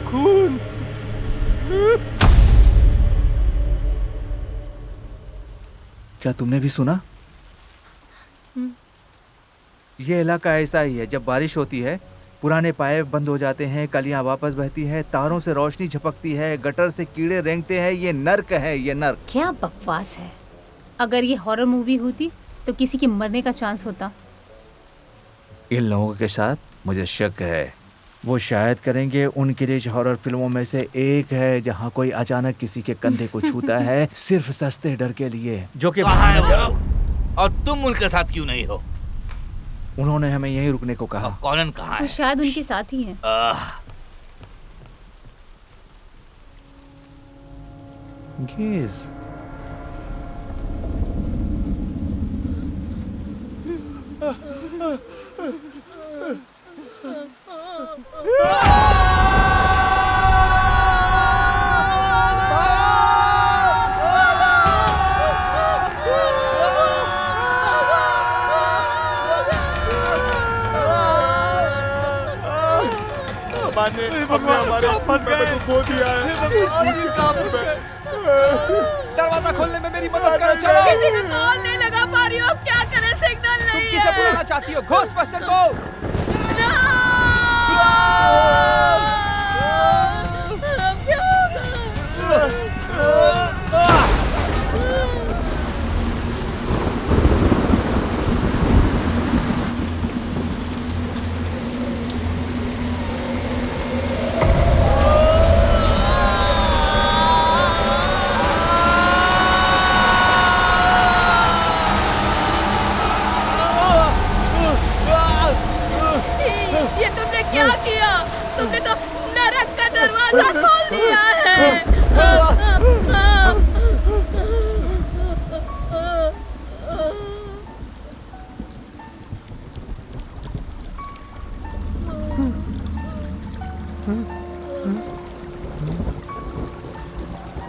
खून। क्या तुमने भी सुना? ये इलाका ऐसा ही है, जब बारिश होती है पुराने पाइप बंद हो जाते हैं, कलियां वापस बहती हैं, तारों से रोशनी झपकती है, गटर से कीड़े रेंगते हैं। ये नर्क है, ये नर्क। क्या बकवास है। अगर ये हॉरर मूवी होती तो किसी के मरने का चांस होता। इन लोगों के साथ मुझे शक है, वो शायद करेंगे। उन क्रेज हॉरर फिल्मों में से एक है जहां कोई अचानक किसी के कंधे को छूता है सिर्फ सस्ते डर के लिए, जो कि कहाँ है वो? और तुम उनके साथ क्यों नहीं हो? उन्होंने हमें यहीं रुकने को कहा। कॉलन कहाँ वो है? शायद उनके साथ ही हैं। गेज। हमने हमारे फंस गए, खो दिया है। दरवाजा खोलने में मेरी मदद करो, चलो। किसी को कॉल नहीं लगा पा रही हो, अब क्या करें? सिग्नल नहीं है। किसे बुलाना चाहती हो? घोस्टबस्टर को। अब क्या होगा? ये तुमने क्या किया? तुमने तो नरक का दरवाजा खोल दिया है।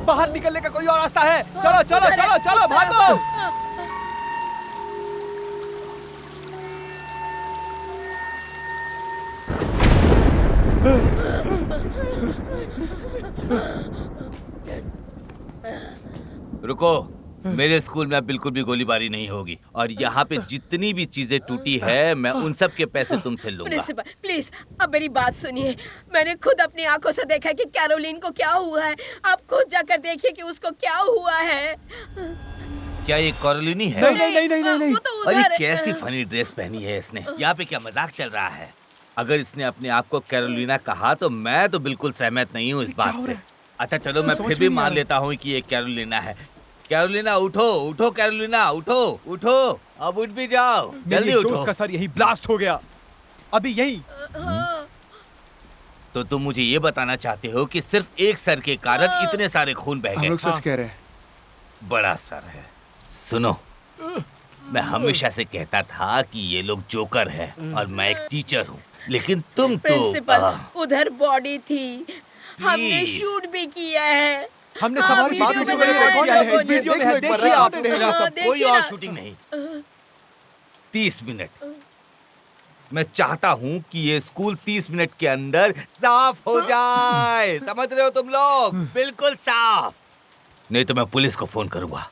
बाहर निकलने का कोई और रास्ता है? चलो चलो चलो चलो, भागो। रुको, मेरे स्कूल में अब बिल्कुल भी गोलीबारी नहीं होगी, और यहाँ पे जितनी भी चीजें टूटी है मैं उन सब के पैसे तुमसे लूंगा। प्रिंसिपल प्लीज, अब मेरी बात सुनिए। मैंने खुद अपनी आंखों से देखा कि कैरोलिन को क्या हुआ है। आप खुद जाकर देखिए कि उसको क्या हुआ है। क्या ये कैरोलिनी है? नहीं, वो तो अरे उधर कैसी फनी ड्रेस पहनी है इसने। यहाँ पे क्या मजाक चल रहा है? अगर इसने अपने आप को कैरोलिना कहा तो मैं तो बिल्कुल सहमत नहीं हूँ इस बात से। अच्छा चलो, मैं फिर भी मान लेता हूँ कि ये कैरोलिना है। कैरोलिना उठो, उठो कैरोलिना, उठो उठो, अब उठ भी जाओ, जल्दी उठो। दोस्त का सर यही ब्लास्ट हो गया, अभी यही। तो तुम मुझे ये बताना चाहते हो कि सिर्फ एक सर के कारण इतने सारे खून बह हम गए? लोग सच कह रहे हैं। बड़ा सर है। सुनो, मैं हमेशा से कहता था कि ये लोग जोकर है और मैं एक टीचर हूँ, लेकिन तुम तो प्रिंसिपल, उधर बॉडी थी, हमने शूट भी किया है। हमने हाँ, सवारी वीडियो बात में मैंने देखा रिकॉर्ड है, किया है, इस वीडियो में है, देखिए आप। कोई और शूटिंग नहीं। 30 मिनट। मैं चाहता हूँ कि ये स्कूल 30 मिनट के अंदर साफ हो जाए। समझ रहे हो तुम लोग? बिल्कुल साफ, नहीं तो मैं पुलिस को फोन करूंगा।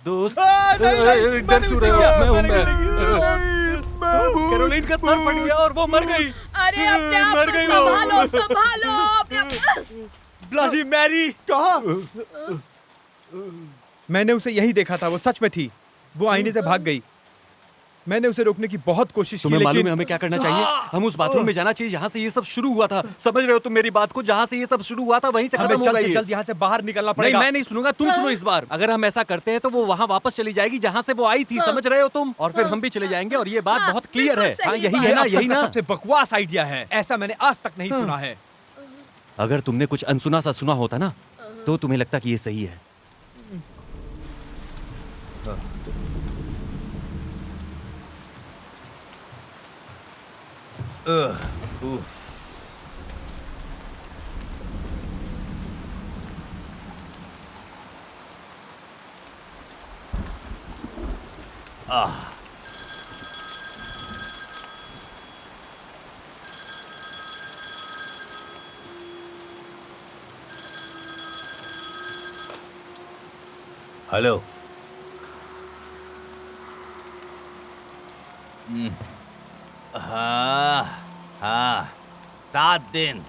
दोस्त, डर क्यों रहे हो? मैं हूं, मैं। कैरोलिन का सर फट गया और वो मर गई। अरे अपने आप मर को गई वो। संभालो संभालो अपने आप। Bloody Mary. कहाँ? मैंने उसे यहीं देखा था, वो सच में थी। वो आईने से भाग गई। मैंने उसे रोकने की बहुत कोशिश की, तुम्हें मालूम लेकिन है हमें क्या करना चाहिए? हम उस बाथरूम में जाना चाहिए जहाँ से ये सब शुरू हुआ था। समझ रहे हो तुम मेरी बात को? जहाँ से ये सब शुरू हुआ था वहीं से हमें खत्म होगा जल्द से ये। जल्द यहाँ से बाहर निकलना नहीं, पड़ेगा। मैं नहीं सुनूंगा, तुम सुनो इस बार। अगर हम ऐसा करते हैं तो वो वहाँ वापस चली जाएगी जहाँ से वो आई थी, समझ रहे हो तुम? और फिर हम भी चले जाएंगे और ये बात बहुत क्लियर है। बिल्कुल हाँ, सही यही बात। है ना, अब तक यही का ना। सबसे बकवास आइडिया है, ऐसा मैंने आज तक नहीं सुना है। अगर तुमने कुछ अनसुना सा सुना होता ना तो तुम्हें लगता कि ये सही है। हेलो। हाँ हाँ, 7 दिन।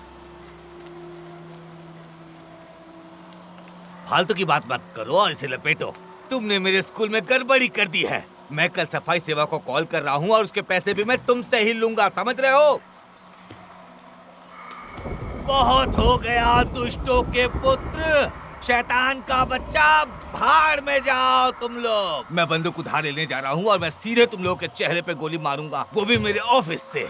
फालतू की बात मत करो और इसे लपेटो। तुमने मेरे स्कूल में गड़बड़ी कर दी है। मैं कल सफाई सेवा को कॉल कर रहा हूँ और उसके पैसे भी मैं तुमसे ही लूंगा, समझ रहे हो? बहुत हो गया दुष्टों के पुत्र, शैतान का बच्चा, भाड़ में जाओ तुम लोग। मैं बंदूक उधार लेने जा रहा हूँ और मैं सीधे तुम लोगों के चेहरे पे गोली मारूंगा, वो भी मेरे ऑफिस से।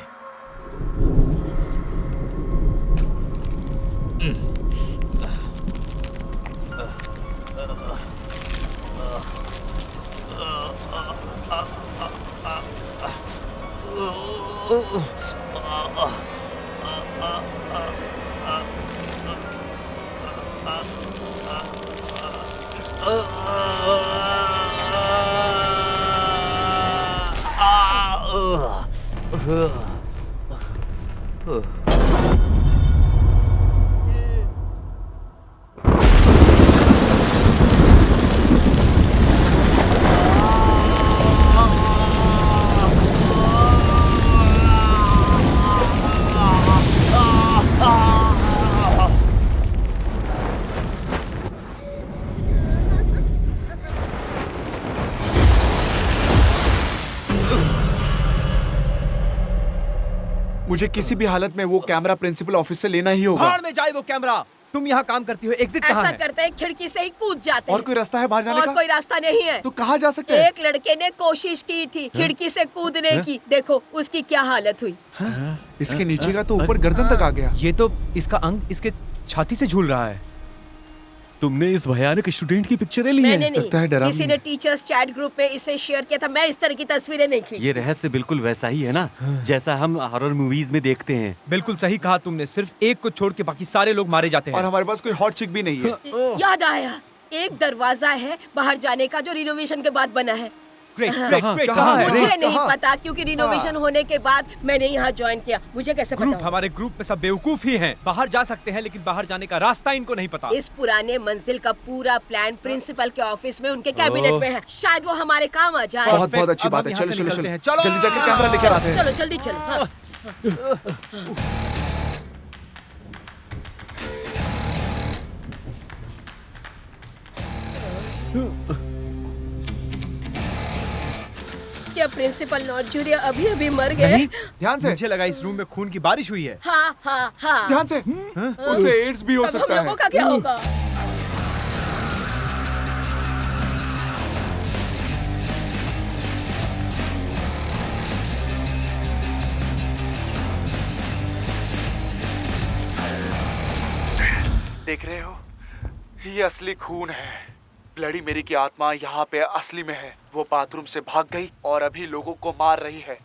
मुझे किसी भी हालत में वो कैमरा प्रिंसिपल ऑफिस से लेना ही होगा। भाड़ में जाए वो कैमरा। तुम यहाँ काम करती हो, एग्जिट कहाँ ऐसा है? करते हैं खिड़की से ही कूद जाते हैं। और कोई रास्ता है बाहर जाने और का? कोई रास्ता नहीं है। तो कहाँ जा सकते हैं? एक लड़के ने कोशिश की थी खिड़की से कूदने की, देखो उसकी क्या हालत हुई। इसके नीचे का तो ऊपर गर्दन तक आ गया। ये तो इसका अंग इसके छाती से झूल रहा है। तुमने इस भयानक स्टूडेंट की पिक्चरें ली मैंने हैं? लगता है नहीं, डरावनी किसी ने टीचर्स चैट ग्रुप पे इसे शेयर किया था। मैं इस तरह की तस्वीरें नहीं खींची। ये रहस्य बिल्कुल वैसा ही है ना जैसा हम हॉरर मूवीज में देखते हैं। बिल्कुल सही कहा तुमने, सिर्फ एक को छोड़ के बाकी सारे लोग मारे जाते और हैं। हमारे पास कोई हॉट चिक भी नहीं है। याद आया, एक दरवाजा है बाहर जाने का जो रिनोवेशन के बाद बना है। ग्रेट, हाँ। ग्रेट, ग्रेट, कहाँ कहाँ है? है? मुझे कहाँ? नहीं पता क्योंकि रिनोवेशन होने के बाद मैंने यहाँ ज्वाइन किया। मुझे कैसे पता ग्रुप, होगा? हमारे ग्रुप में सब बेवकूफ ही हैं। बाहर जा सकते हैं लेकिन बाहर जाने का रास्ता इनको नहीं पता। इस पुराने मंजिल का पूरा प्लान प्रिंसिपल के ऑफिस में उनके कैबिनेट में है। शायद वो हमारे काम आ जाए। बहुत बहुत अच्छी अब बात हम है। यहाँ चलो से चलो निकलते चलो हैं। चलो। जल्दी जाकर कैमरा लेकर आते हैं। चलो जल्दी चलो। हाँ। क्या प्रिंसिपल नॉर्जूरिया अभी अभी मर गए? नहीं, ध्यान से। मुझे लगा इस रूम में खून की बारिश हुई है। हाँ हाँ हाँ। ध्यान से। उसे एड्स भी हो अब हम सकता है। लोगों का क्या होगा? देख रहे हो, ये असली खून है। ब्लडी मेरी की आत्मा यहाँ पे असली में है। वो बाथरूम से भाग गई और अभी लोगों को मार रही है।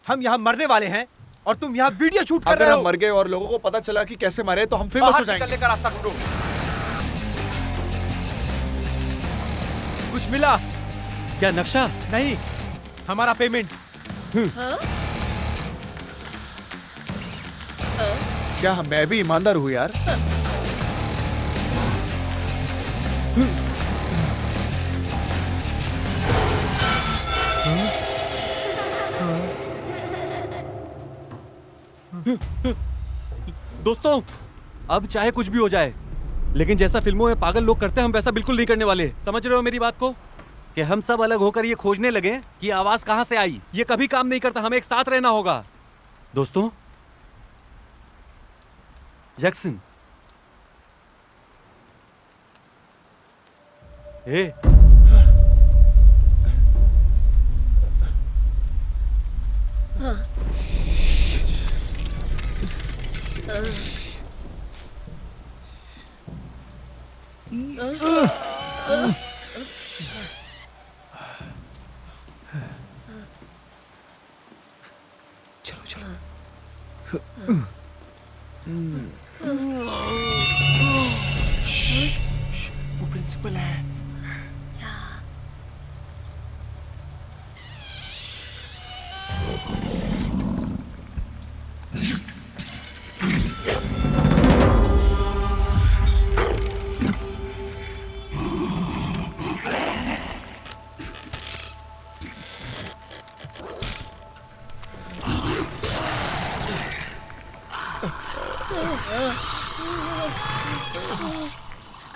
हम यहाँ मरने वाले हैं और तुम यहाँ वीडियो शूट कर अगर रहे हम हो। मर गए और लोगों को पता चला कि कैसे मरे तो हम फेमस हो बाहर जाएंगे। निकलने का रास्ता ढूंढो। कुछ मिला? क्या नक्शा? नहीं, हमारा पेमेंट। क्या मैं भी ईमानदार हूँ यार? दोस्तों, अब चाहे कुछ भी हो जाए, लेकिन जैसा फिल्मों में पागल लोग करते हैं हम वैसा बिल्कुल नहीं करने वाले। समझ रहे हो मेरी बात को? कि हम सब अलग होकर ये खोजने लगे कि आवाज कहां से आई। ये कभी काम नहीं करता, हमें एक साथ रहना होगा। दोस्तों, जैक्सन, ए, चलो चलो। वो प्रिंसिपल है।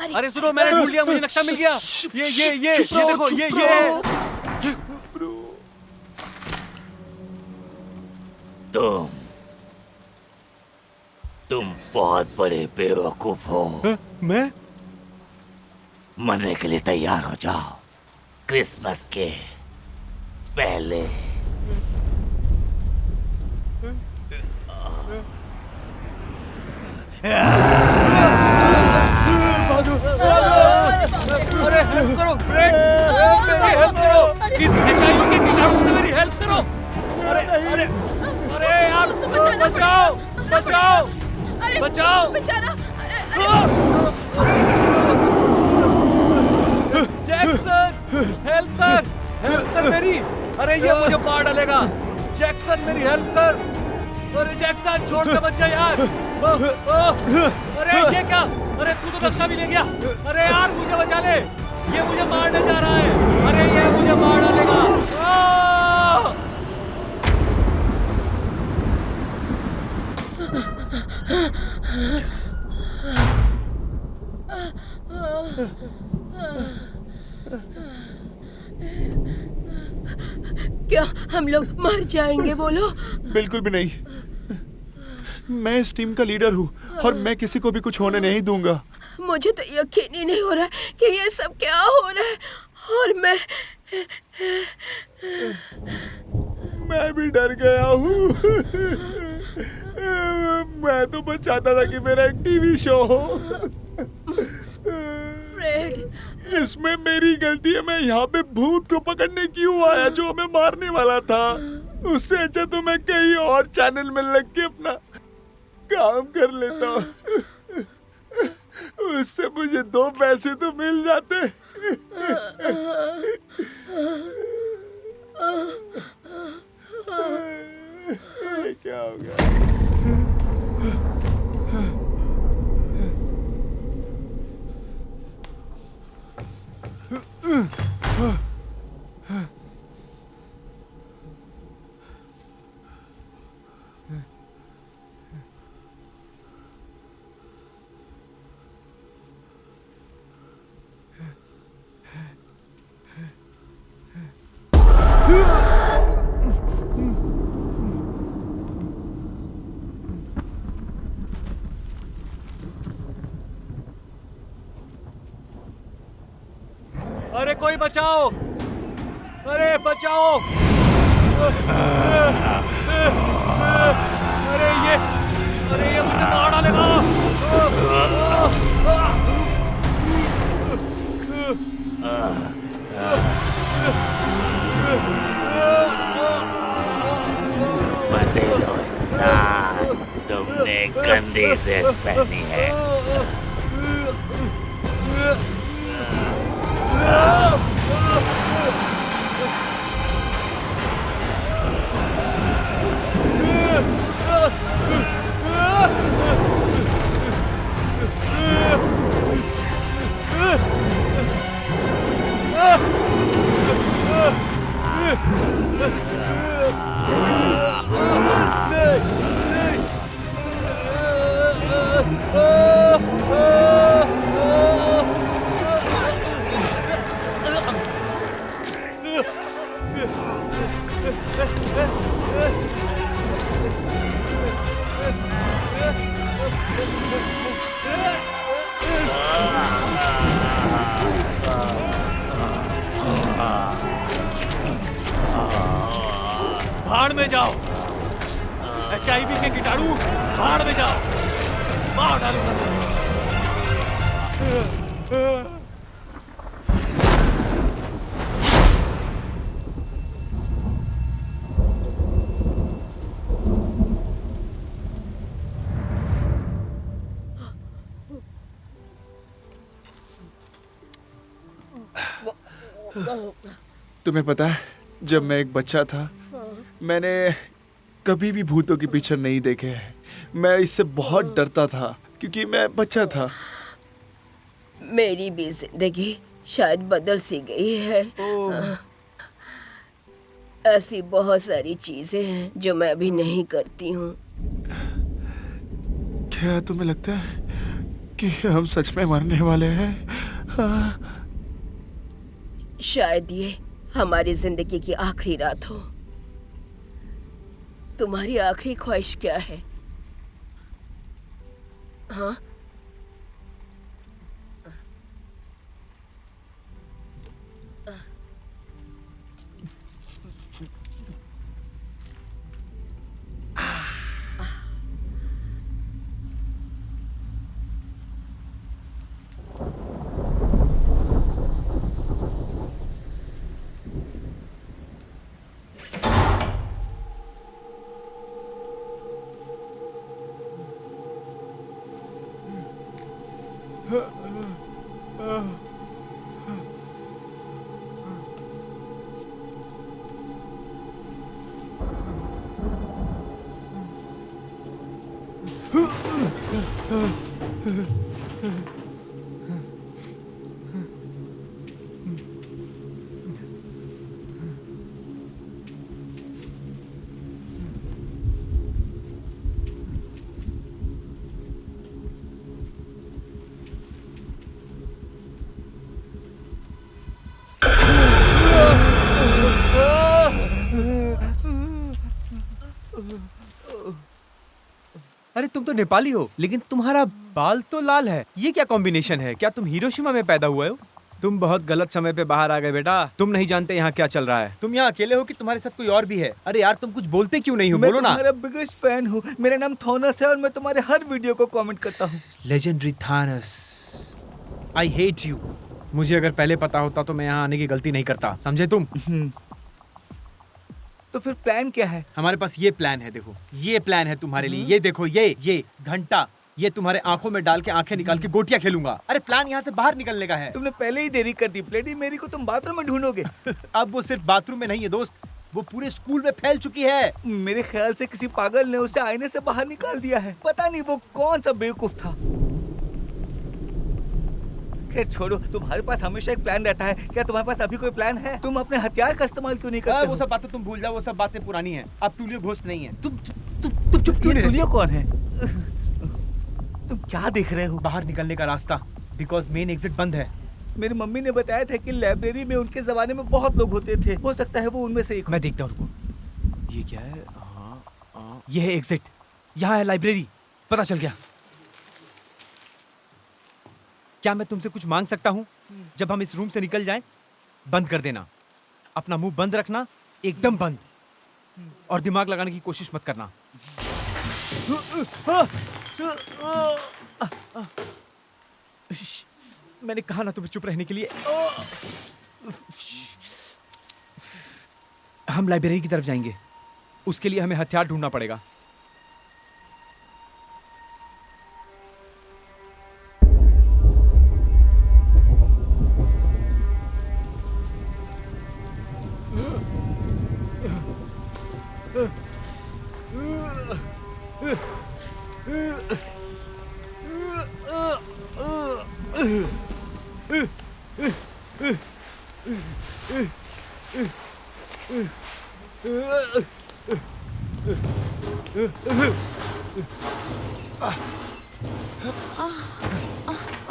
अरे सुनो, मैंने ढूंढ लिया, मुझे नक्शा मिल गया। ये देखो, ये तुम बहुत बड़े बेवकूफ हो। मैं? मरने के लिए तैयार हो जाओ, क्रिसमस के पहले। अरे हेल्प करो फ्रेंड, मेरी हेल्प करो, इस HIV के कीटाणु से मेरी हेल्प करो। अरे अरे अरे यार, बचाओ बचाओ बचाओ। बेचारा। जैक्सन, हेल्प कर मेरी। अरे ये मुझे मार डालेगा। जैक्सन, मेरी हेल्प कर। अरे जैक्सन, छोड़ दे बच्चा यार। अरे ये क्या? अरे तू तो नक्शा भी ले गया। अरे यार मुझे बचा ले, ये मुझे मारने जा रहा है। अरे ये मुझे मार डालेगा। क्या हम लोग मर जाएंगे? बोलो। बिल्कुल भी नहीं। मैं इस टीम का लीडर हूँ और मैं किसी को भी कुछ होने नहीं दूंगा। मुझे तो यकीन ही नहीं हो रहा है कि ये सब क्या हो रहा है। और मैं भी डर गया हूँ। मैं तो बस चाहता था कि मेरा एक टीवी शो हो। फ्रेड, इसमें मेरी गलती है। मैं यहाँ पे भूत को पकड़ने क्यों आया जो हमें मारने वाला था। उससे अच्छा तो मैं कहीं और चैनल में लग के अपना काम कर लेता। उससे मुझे 2 पैसे तो मिल जाते। क्या हो गया? अरे कोई बचाओ, अरे बचाओ। अरे ये मुझे मार डालेगा। मजे लो इंसान, तुमने गंदी ड्रेस पहनी है। भाड़ में जाओ। HIV के कीटाणु भाड़ में जाओ। मार डालूंगा। तुम्हें पता है, जब मैं एक बच्चा था मैंने कभी भी भूतों के पीछे नहीं देखे हैं। मैं इससे बहुत डरता था क्योंकि मैं बच्चा था। मेरी भी जिंदगी शायद बदल सी गई है। ऐसी बहुत सारी चीजें हैं जो मैं अभी नहीं करती हूँ। क्या तुम्हें लगता है कि हम सच में मरने वाले हैं? शायद ये हमारी जिंदगी की आखिरी रात हो। तुम्हारी आखिरी ख्वाहिश क्या है? हाँ? अरे तुम तो नेपाली हो, लेकिन तुम्हारा बाल तो लाल है। ये क्या कॉम्बिनेशन है? क्या तुम हिरोशिमा में पैदा हुए हो? तुम बहुत गलत समय पे बाहर आ गए बेटा। तुम नहीं जानते यहाँ क्या चल रहा है। तुम यहाँ अकेले हो कि तुम्हारे साथ कोई और भी है? अरे यार तुम कुछ बोलते क्यों नहीं हो? बोलो ना। मैं तुम्हारा बिगेस्ट फैन हूँ। मेरा नाम थॉनस है और मैं तुम्हारे हर वीडियो को कमेंट करता हूँ। Legendary Thanos, I hate you. मुझे अगर पहले पता होता तो मैं यहाँ आने की गलती नहीं करता, समझे तुम? तो फिर प्लान क्या है? हमारे पास ये प्लान है, देखो ये प्लान है तुम्हारे लिए। ये देखो, ये घंटा, ये तुम्हारे आंखों में डाल के आंखें निकाल के गोटियां खेलूंगा। अरे प्लान यहाँ से बाहर निकलने का है। तुमने पहले ही देरी कर दी। ब्लडी मेरी को तुम बाथरूम में ढूंढोगे। अब वो सिर्फ बाथरूम में नहीं है दोस्त, वो पूरे स्कूल में फैल चुकी है। मेरे ख्याल से किसी पागल ने उसे आईने से बाहर निकाल दिया है। पता नहीं वो कौन सा बेवकूफ था। खैर छोड़ो, तुम्हारे पास हमेशा एक प्लान रहता है। क्या तुम्हारे पास अभी कोई प्लान है? तुम अपने हथियार का इस्तेमाल क्यों नहीं करते? वो सब बातें तुम भूल जाओ, वो सब बातें पुरानी हैं। अब टूलियो घोस्ट नहीं है। तुम चुप क्यों नहीं? टूलियो कौन है? तुम क्या देख रहे हो? बाहर निकलने का रास्ता, बिकॉज मेन एग्जिट बंद है। मेरी मम्मी ने बताया था कि लाइब्रेरी में उनके जमाने में बहुत लोग होते थे। हो सकता है वो उनमें से एक हो। मैं देखता हूँ, रुको। ये क्या है? ये है एग्जिट। यहाँ है लाइब्रेरी। पता चल गया। क्या मैं तुमसे कुछ मांग सकता हूँ? जब हम इस रूम से निकल जाएं, बंद कर देना। अपना मुंह बंद रखना, एकदम बंद। और दिमाग लगाने की कोशिश मत करना। मैंने कहा ना तुम्हें चुप रहने के लिए। हम लाइब्रेरी की तरफ जाएंगे। उसके लिए हमें हथियार ढूंढना पड़ेगा।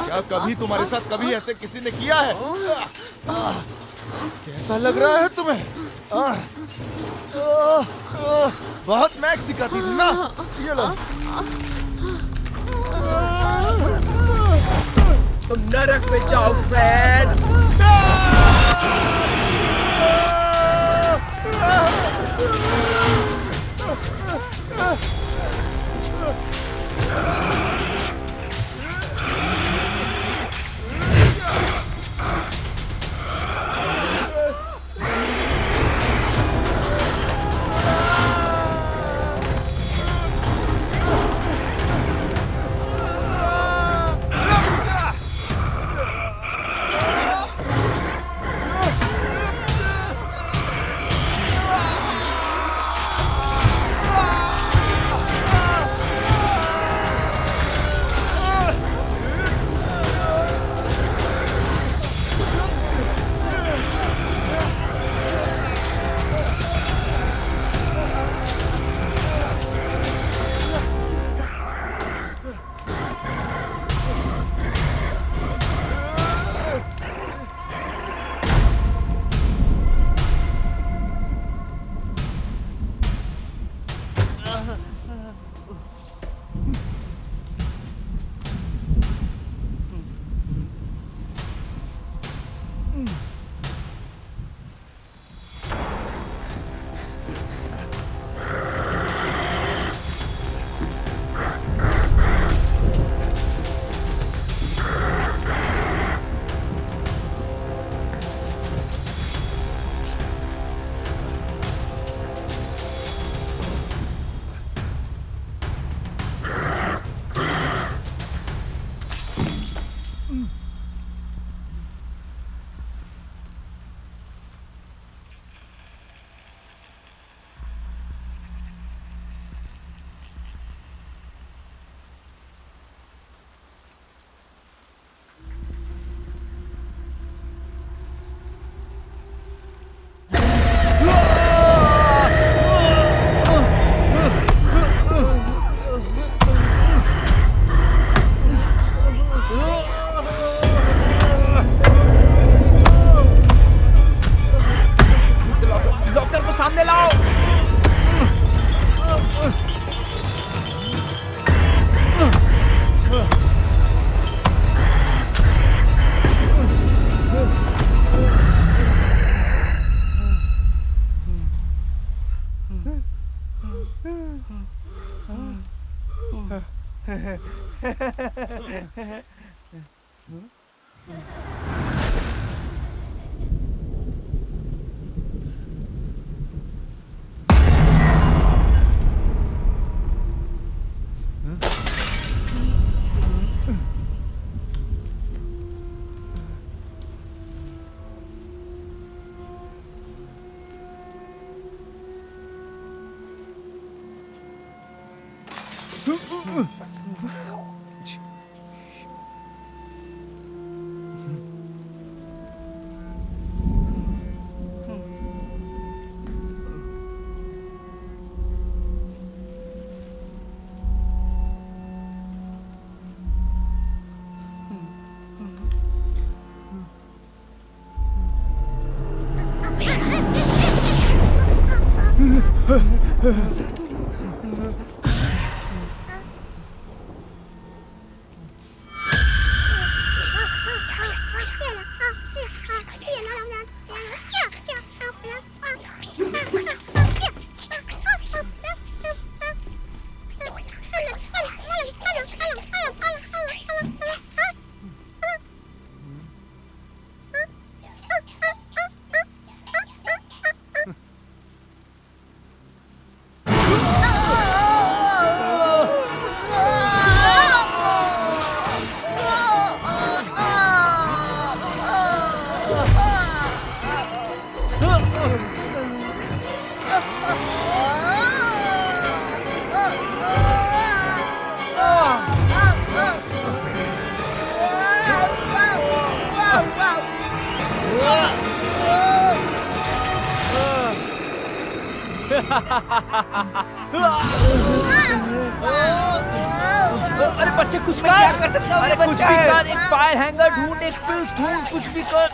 क्या कभी तुम्हारे साथ कभी ऐसे किसी ने किया है? कैसा लग रहा है तुम्हें? बहुत मैक सिखाती थी ना। ये लो। तुम नरक में जाओ फ्रेंड। अरे बच्चे कुछ कर, क्या कर सकता हूँ? अरे कुछ भी कर, एक फायर हैंगर ढूंढ, एक पिल्स ढूंढ, कुछ भी कर।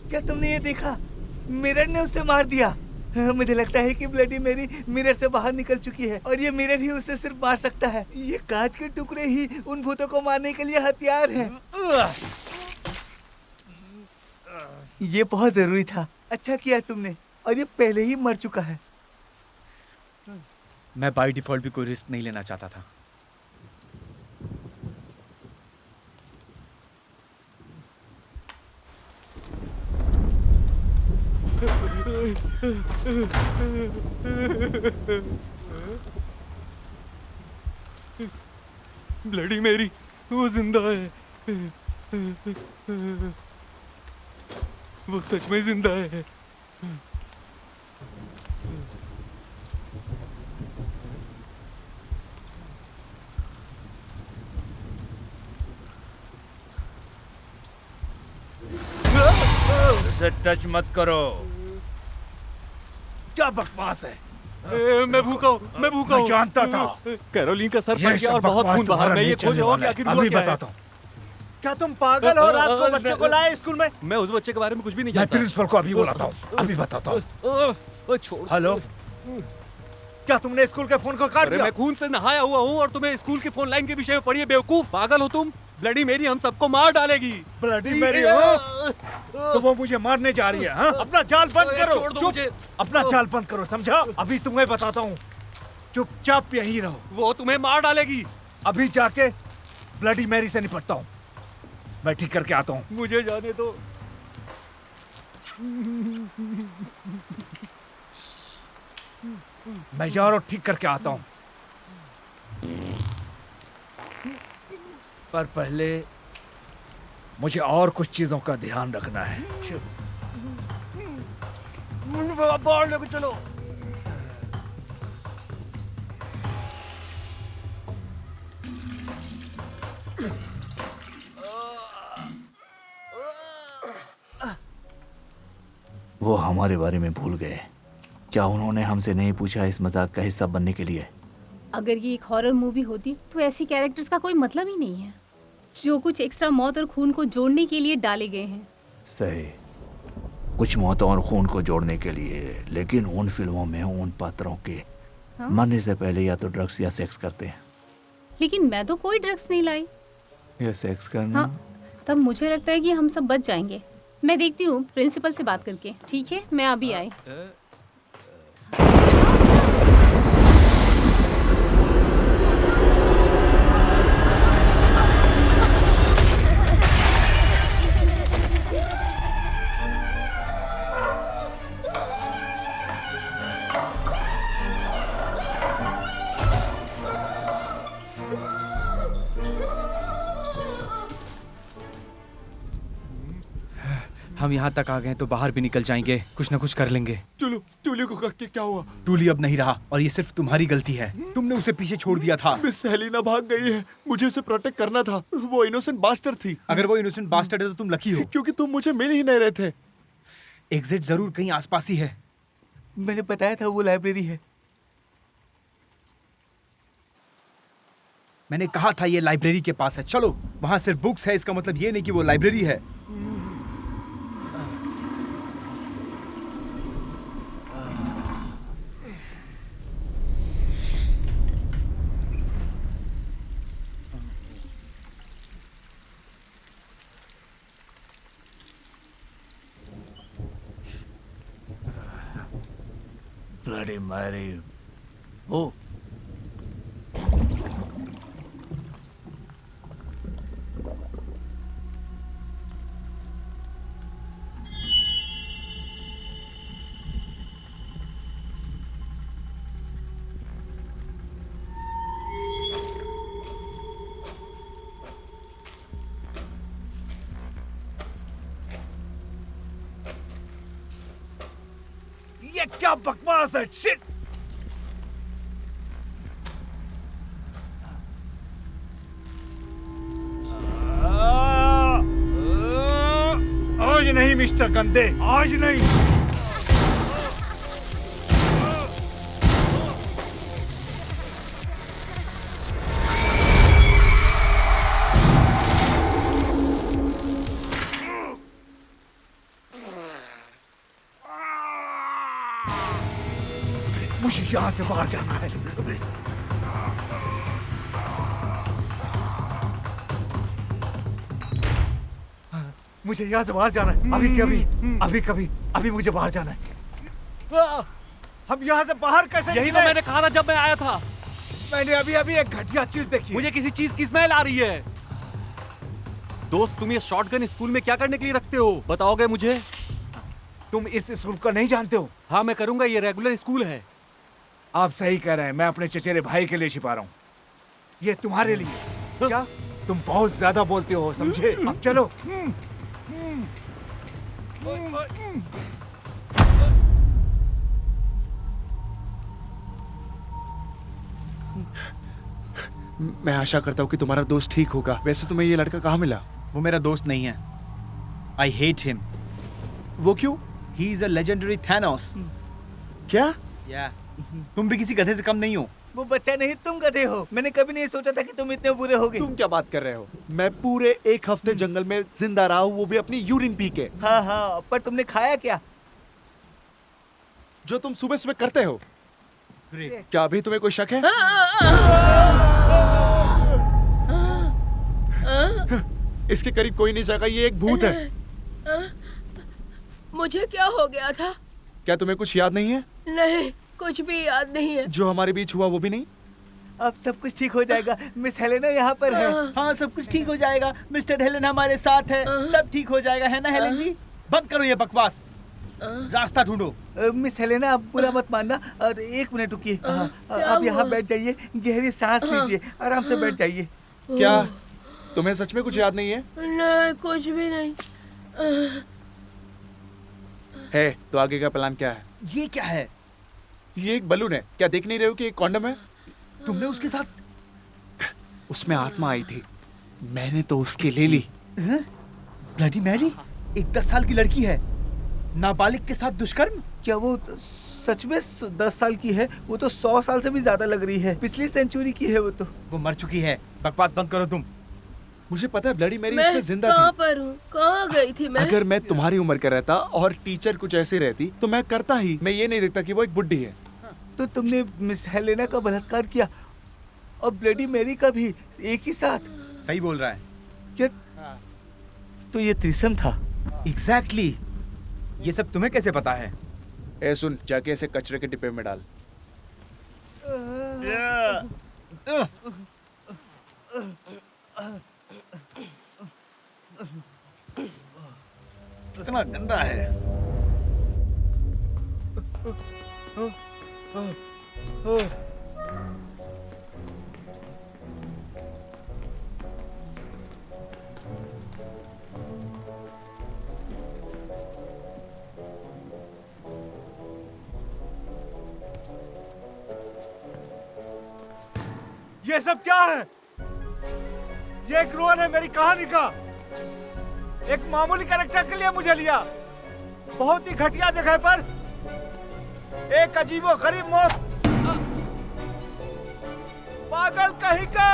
क्या तुमने ये देखा? मिरर ने उसे मार दिया। मुझे लगता है कि ब्लडी मैरी मिरर से बाहर निकल चुकी है और ये मिरर ही उसे सिर्फ मार सकता है। ये कांच के टुकड़े ही उन भूतों को मारने के लिए हथियार हैं। ये बहुत जरूरी था। अच्छा किया तुमने, और ये पहले ही मर चुका है। मैं बाय डिफॉल्ट भी कोई रिस्क नहीं लेना चाहता था। ब्लडी मैरी वो जिंदा है। वो सच में जिंदा है। इसे टच मत करो। क्या बकवास है? मैं भूखा हूँ, मैं भूखा हूँ। मैं जानता था। कैरोलिन का सर ये फट गया और सब बहुत बकवास खून बाहर। तुम्हारा मैं ये नहीं खोज चलने रहा हूँ कि वाला है। आखिर अभी हुआ क्या है। बताता हूँ। क्या तुम पागल हो? रात को बच्चे को लाए स्कूल में? मैं उस बच्चे के बारे में कुछ भी नहीं मैं जानता। प्रिंसिपल को अभी बुलाता हूँ। अभी बताता हूँ। छोड़। हेलो, क्या तुमने स्कूल के फोन को काट अरे दिया? मैं खून से नहाया हुआ हूँ और तुम्हें स्कूल की फोन लाइन के विषय में पढ़िए। बेवकूफ, पागल हो तुम। ब्लडी मैरी हम सबको मार डालेगी। ब्लडी मैरी हो तो वो मुझे मारने जा रही है। हाँ? अपना जाल बंद करो। छोड़ दो चुप, मुझे। अपना जाल बंद करो, समझा? अभी तुम्हें बताता हूँ। चुपचाप यही रहो। वो तुम्हें मार डालेगी। अभी जाके ब्लडी मैरी से निपटता हूँ। मैं ठीक करके आता हूँ। मुझे जाने दो। मैं जा रहा हूँ, ठीक करके आता हूँ। पर पहले मुझे और कुछ चीजों का ध्यान रखना है। बाहर लेके चलो। वो हमारे बारे में भूल गए। क्या उन्होंने हमसे नहीं पूछा इस मजाक का हिस्सा बनने के लिए? अगर ये एक हॉरर मूवी होती तो ऐसी कैरेक्टर्स का कोई मतलब ही नहीं है, जो कुछ एक्स्ट्रा मौत और खून को जोड़ने के लिए डाले गए हैं। सही, कुछ मौतों और खून को जोड़ने के लिए, लेकिन उन फिल्मों में उन पात्रों के मरने से पहले या तो ड्रग्स या सेक्स करते हैं। लेकिन मैं तो कोई ड्रग्स नहीं लाई। या सेक्स करना। हाँ, तब मुझे लगता है कि हम सब बच जाएंगे। मैं देखती हूँ प्रिंसिपल से बात करके। ठीक है, मैं अभी आई। हम यहाँ तक आ गए तो बाहर भी निकल जाएंगे, कुछ ना कुछ कर लेंगे। चलो, टूली को क्या हुआ? टूली अब नहीं रहा और ये सिर्फ तुम्हारी गलती है। तुमने उसे पीछे छोड़ दिया था। मिस हेलिना भाग गई है। मुझे उसे प्रोटेक्ट करना था। वो इनोसेंट बास्टर थी। अगर वो इनोसेंट बास्टर्ड है तो तुम लकी हो, क्योंकि तुम मुझे मिल ही नहीं रहे थे। एग्जिट जरूर कहीं आसपास ही है। मैंने बताया था वो लाइब्रेरी है। मैंने कहा था ये लाइब्रेरी के पास है। चलो, वहां सिर्फ बुक्स है, इसका मतलब ये नहीं कि वो लाइब्रेरी है। ब्लडी मैरी, वो ये क्या बकवास है? शिट! आज नहीं मिस्टर गंदे, आज नहीं। मुझे यहाँ से बाहर जाना है। मुझे यहाँ से बाहर जाना है। अभी मुझे बाहर जाना है। हम यहाँ से बाहर कैसे यही तो मैंने कहा था जब मैं आया था। मैंने अभी एक घटिया चीज देखी। मुझे किसी चीज की स्मेल आ रही है। दोस्त, तुम ये शॉटगन स्कूल में क्या करने के लिए रखते हो? बताओगे मुझे? तुम इस स्कूल को नहीं जानते हो? हाँ, मैं करूंगा। ये रेगुलर स्कूल है। आप सही कह रहे हैं। मैं अपने चचेरे भाई के लिए छिपा रहा हूँ। ये तुम्हारे लिए। क्या? तुम बहुत ज्यादा बोलते हो, समझे? अब चलो। मैं आशा करता हूँ कि तुम्हारा दोस्त ठीक होगा। वैसे तुम्हें ये लड़का कहाँ मिला? वो मेरा दोस्त नहीं है। I hate him. वो क्यों? He is a legendary Thanos. क्या? तुम भी किसी गधे से कम नहीं हो। वो बच्चा नहीं, तुम गधे हो। मैंने कभी नहीं सोचा था कि तुम इतने बुरे होगे। तुम क्या बात कर रहे हो? मैं पूरे एक हफ्ते जंगल में जिंदा रहा हूँ, वो भी अपनी यूरिन पी के। हाँ, पर तुमने खाया क्या? जो तुम सुबह सुबह करते हो। क्या अभी तुम्हें कोई शक है? इसके करीब कोई नहीं जाएगा, ये एक भूत है। मुझे क्या हो गया था? क्या तुम्हें कुछ याद नहीं है? नहीं, कुछ भी याद नहीं है। जो हमारे बीच हुआ वो भी नहीं? अब सब कुछ ठीक हो जाएगा। मिस हेलेना यहाँ पर है। हाँ, सब कुछ ठीक हो जाएगा। मिस्टर हेलन हमारे साथ है। सब ठीक हो जाएगा, है ना हेलन जी? बंद करो ये बकवास। रास्ता ढूंढो। मिस हेलेना, आप बुरा मत मानना। और एक मिनट रुकिए। आप यहाँ बैठ जाइए, गहरी सांस लीजिए, आराम से बैठ जाइए। क्या तुम्हें सच में कुछ याद नहीं है? नहीं, कुछ भी नहीं है तो आगे का प्लान क्या है? ये क्या है? ये एक बलून है। क्या देख नहीं रहे हो कि एक कॉन्डम है? तुमने उसके साथ? उसमें आत्मा आई थी, मैंने तो उसकी ले ली। Bloody Mary? एक 10 साल की लड़की है, नाबालिग के साथ दुष्कर्म? क्या वो सच में 10 साल की है? वो तो 100 साल से भी ज्यादा लग रही है। पिछली सेंचुरी की है वो तो। वो मर चुकी है। बकवास बंद करो तुम। मुझे पता है ब्लडी मैरी मैं उसमें जिंदा कहाँ थी। पर हूँ? कहाँ गई थी मैं? अगर मैं तुम्हारी उम्र का रहता और टीचर कुछ ऐसी रहती तो मैं करता ही। मैं ये नहीं देखता कि वो एक बुड्ढी है। तो तुमने मिस हेलेना का बलात्कार किया और ब्लडी मैरी का भी एक ही साथ? सही बोल रहा है। क्या? तो ये त्रिसम था। एग्जैक्टली। ये सब तुम्हें कैसे पता है? ए सुन, जाके इसे कचरे के डिब्बे में डाल। इतना गंदा है। ये सब क्या है? ये एक रोल है मेरी कहानी का। एक मामूली कैरेक्टर के लिए मुझे लिया, बहुत ही घटिया जगह पर एक अजीबो गरीब मौत। पागल कहीं के।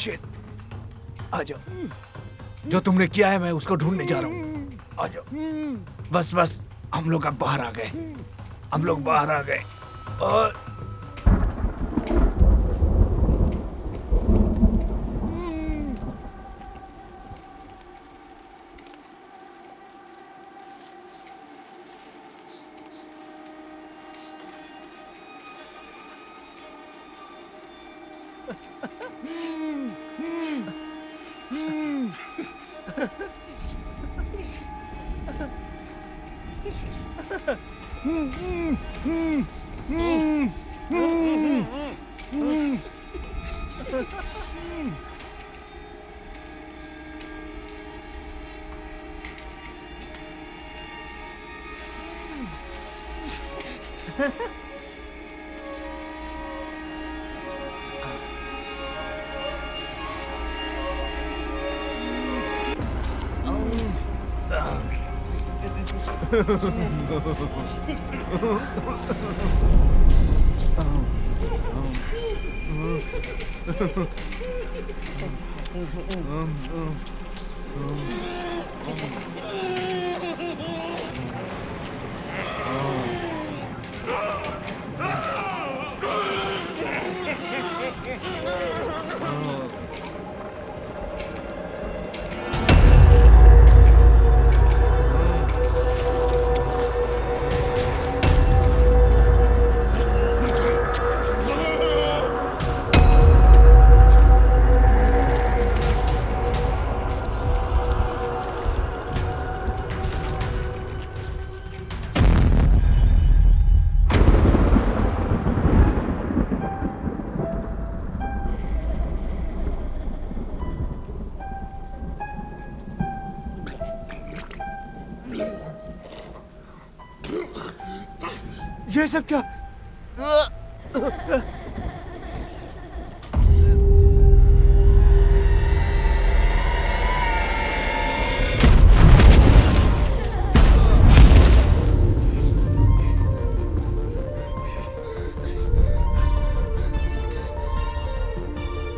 शिट, आ जाओ। जो तुमने किया है मैं उसको ढूंढने जा रहा हूँ। आ जाओ। बस बस, हम लोग अब बाहर आ गए। हम लोग बाहर आ गए और ये सब क्या?